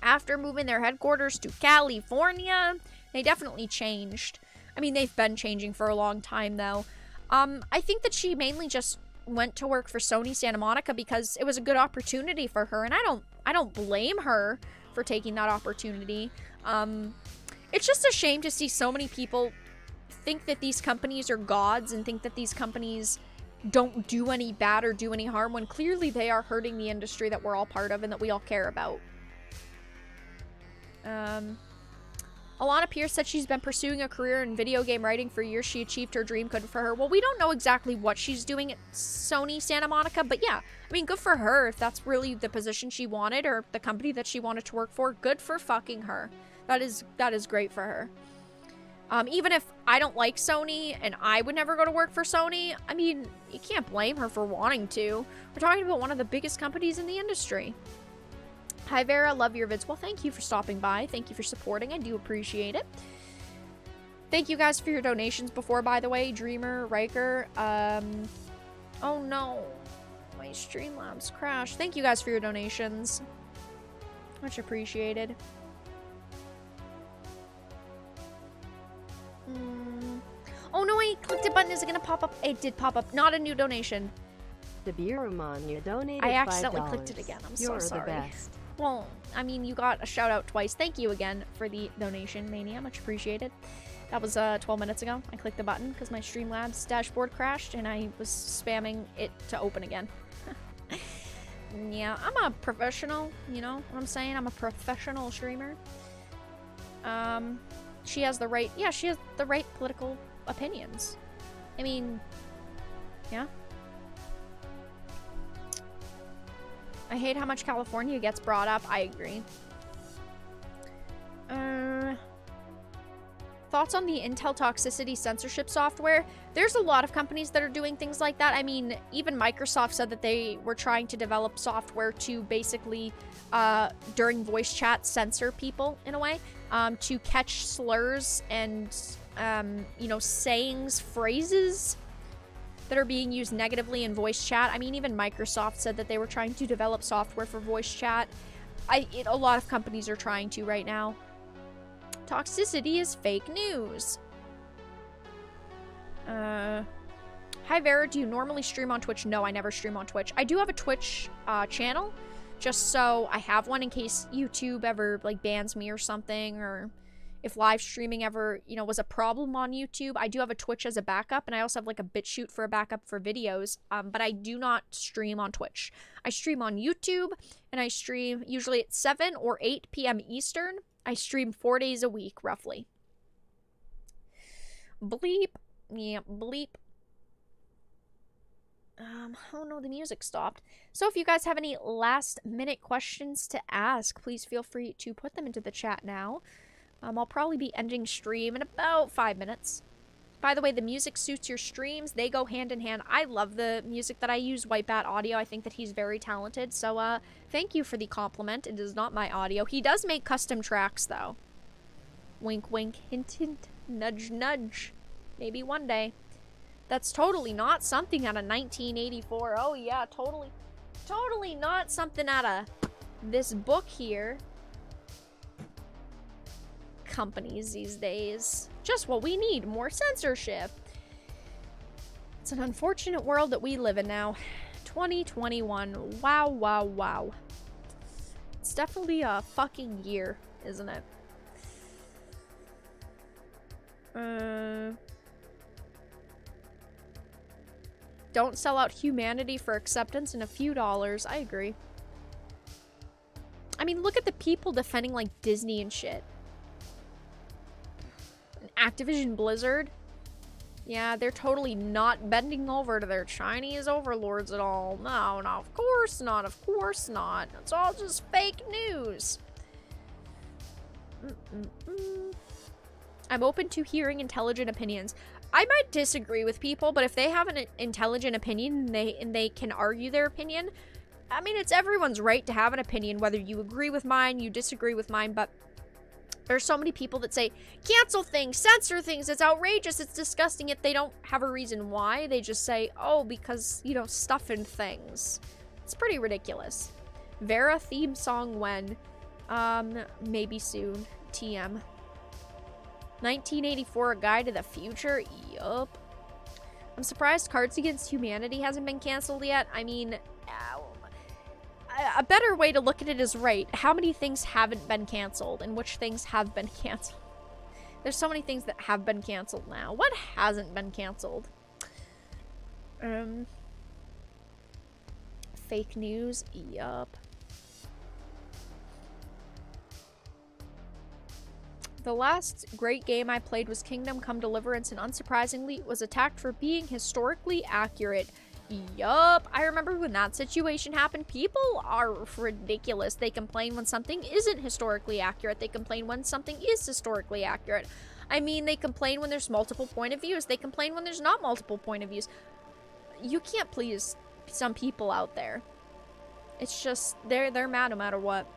Speaker 1: after moving their headquarters to California, they definitely changed. I mean, they've been changing for a long time, though. I think that she mainly just went to work for Sony Santa Monica because it was a good opportunity for her, and I don't blame her for taking that opportunity. It's just a shame to see so many people think that these companies are gods and think that these companies don't do any bad or do any harm when clearly they are hurting the industry that we're all part of and that we all care about. Alana Pierce said she's been pursuing a career in video game writing for years. She achieved her dream. Good for her. Well, we don't know exactly what she's doing at Sony Santa Monica, but yeah, I mean, good for her. If that's really the position she wanted or the company that she wanted to work for, good for fucking her. That is great for her. Even if I don't like Sony and I would never go to work for Sony, I mean, you can't blame her for wanting to. We're talking about one of the biggest companies in the industry. Hi Vera, love your vids. Well, thank you for stopping by. Thank you for supporting. I do appreciate it. Thank you guys for your donations before, by the way. Dreamer, Riker. Oh no. My Streamlabs crashed. Thank you guys for your donations. Much appreciated. Oh no, I clicked a button. Is it gonna pop up? It did pop up. Not a new donation.
Speaker 3: Deburuman, you donated
Speaker 1: I accidentally
Speaker 3: $5.
Speaker 1: clicked it again. I'm
Speaker 3: You're
Speaker 1: so sorry.
Speaker 3: The best.
Speaker 1: Well, I mean, you got a shout out twice. Thank you again for the donation, Mania. Much appreciated. That was 12 minutes ago. I clicked the button because my Streamlabs dashboard crashed and I was spamming it to open again. Yeah, I'm a professional, you know what I'm saying? I'm a professional streamer. She has the right, yeah, she has the right political opinions. I mean, yeah. I hate how much California gets brought up. I agree. Thoughts on the Intel toxicity censorship software? There's a lot of companies that are doing things like that. I mean, even Microsoft said that they were trying to develop software to basically, during voice chat, censor people in a way, to catch slurs and, you know, sayings, phrases that are being used negatively in voice chat. I mean, even Microsoft said that they were trying to develop software for voice chat. A lot of companies are trying to right now. Toxicity is fake news. Hi Vera, do you normally stream on Twitch? No, I never stream on Twitch. I do have a Twitch channel, just so I have one in case YouTube ever like bans me or something, or if live streaming ever, you know, was a problem on YouTube. I do have a Twitch as a backup, and I also have like a BitChute for a backup for videos, but I do not stream on Twitch. I stream on YouTube, and I stream usually at 7 or 8 p.m. Eastern. I stream 4 days a week, roughly. Bleep. Yeah, bleep. Oh no, the music stopped. So if you guys have any last minute questions to ask, please feel free to put them into the chat now. I'll probably be ending stream in about 5 minutes. By the way, the music suits your streams. They go hand in hand. I love the music that I use, White Bat Audio. I think that he's very talented. So, thank you for the compliment. It is not my audio. He does make custom tracks, though. Wink, wink, hint, hint, nudge, nudge. Maybe one day. That's totally not something out of 1984. Oh, yeah, totally not something out of this book here. Companies these days. Just what we need, more censorship. It's an unfortunate world that we live in now. 2021. Wow, wow, wow. It's definitely a fucking year, isn't it? Don't sell out humanity for acceptance and a few dollars. I agree. I mean, look at the people defending like Disney and shit. Activision Blizzard. Yeah, they're totally not bending over to their Chinese overlords at all. No, no, of course not. Of course not. It's all just fake news. I'm open to hearing intelligent opinions. I might disagree with people, but if they have an intelligent opinion and they can argue their opinion, I mean, it's everyone's right to have an opinion, whether you agree with mine, you disagree with mine, but there's so many people that say, cancel things, censor things, it's outrageous, it's disgusting, if they don't have a reason why. They just say, oh, because, you know, stuff and things. It's pretty ridiculous. Vera theme song when? Maybe soon. TM. 1984, A Guide to the Future? Yup. I'm surprised Cards Against Humanity hasn't been canceled yet. I mean, a better way to look at it is, right, how many things haven't been canceled and which things have been canceled? There's so many things that have been canceled now. What hasn't been canceled? Fake news? Yup. The last great game I played was Kingdom Come Deliverance, and unsurprisingly was attacked for being historically accurate. Yup, I remember when that situation happened. People are ridiculous. They complain when something isn't historically accurate. They complain when something is historically accurate. I mean, they complain when there's multiple point of views. They complain when there's not multiple point of views. You can't please some people out there. It's just, they're mad no matter what.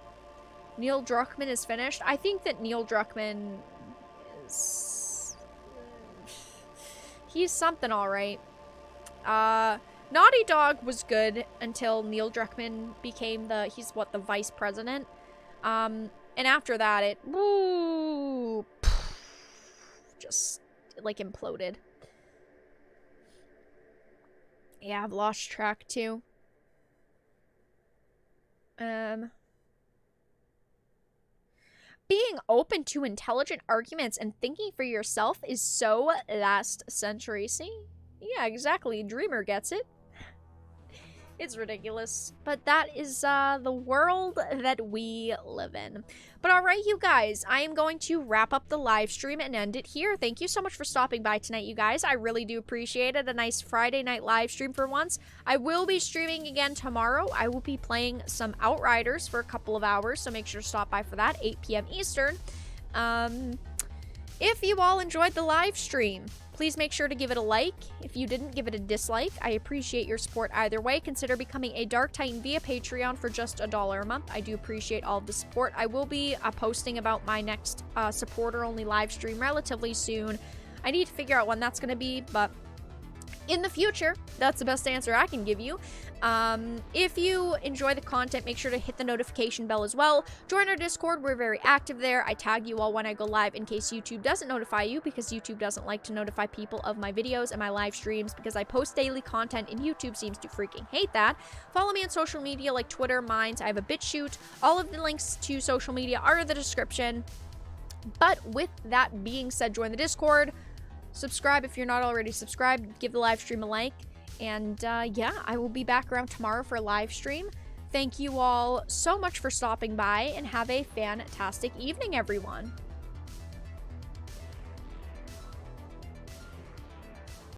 Speaker 1: Neil Druckmann is finished. I think that Neil Druckmann is... he's something alright. Naughty Dog was good until Neil Druckmann became he's what, the vice president? And after that, it... woo, just, like, imploded. Yeah, I've lost track, too. Being open to intelligent arguments and thinking for yourself is so last century. See? Yeah, exactly. Dreamer gets it. It's ridiculous. But that is the world that we live in. But alright, you guys, I am going to wrap up the live stream and end it here. Thank you so much for stopping by tonight, you guys. I really do appreciate it. A nice Friday night live stream for once. I will be streaming again tomorrow. I will be playing some Outriders for a couple of hours, so make sure to stop by for that, 8 p.m. Eastern. If you all enjoyed the live stream, please make sure to give it a like. If you didn't, give it a dislike. I appreciate your support either way. Consider becoming a Dark Titan via Patreon for just $1 a month. I do appreciate all of the support. I will be posting about my next supporter-only live stream relatively soon. I need to figure out when that's going to be, but in the future, that's the best answer I can give you. If you enjoy the content, make sure to hit the notification bell as well. Join our Discord. We're very active there. I tag you all when I go live in case YouTube doesn't notify you, because YouTube doesn't like to notify people of my videos and my live streams because I post daily content and YouTube seems to freaking hate that. Follow me on social media like Twitter, Minds. I have a BitChute. All of the links to social media are in the description. But with that being said, join the Discord. Subscribe if you're not already subscribed. Give the live stream a like. And yeah, I will be back around tomorrow for a live stream. Thank you all so much for stopping by, and have a fantastic evening, everyone.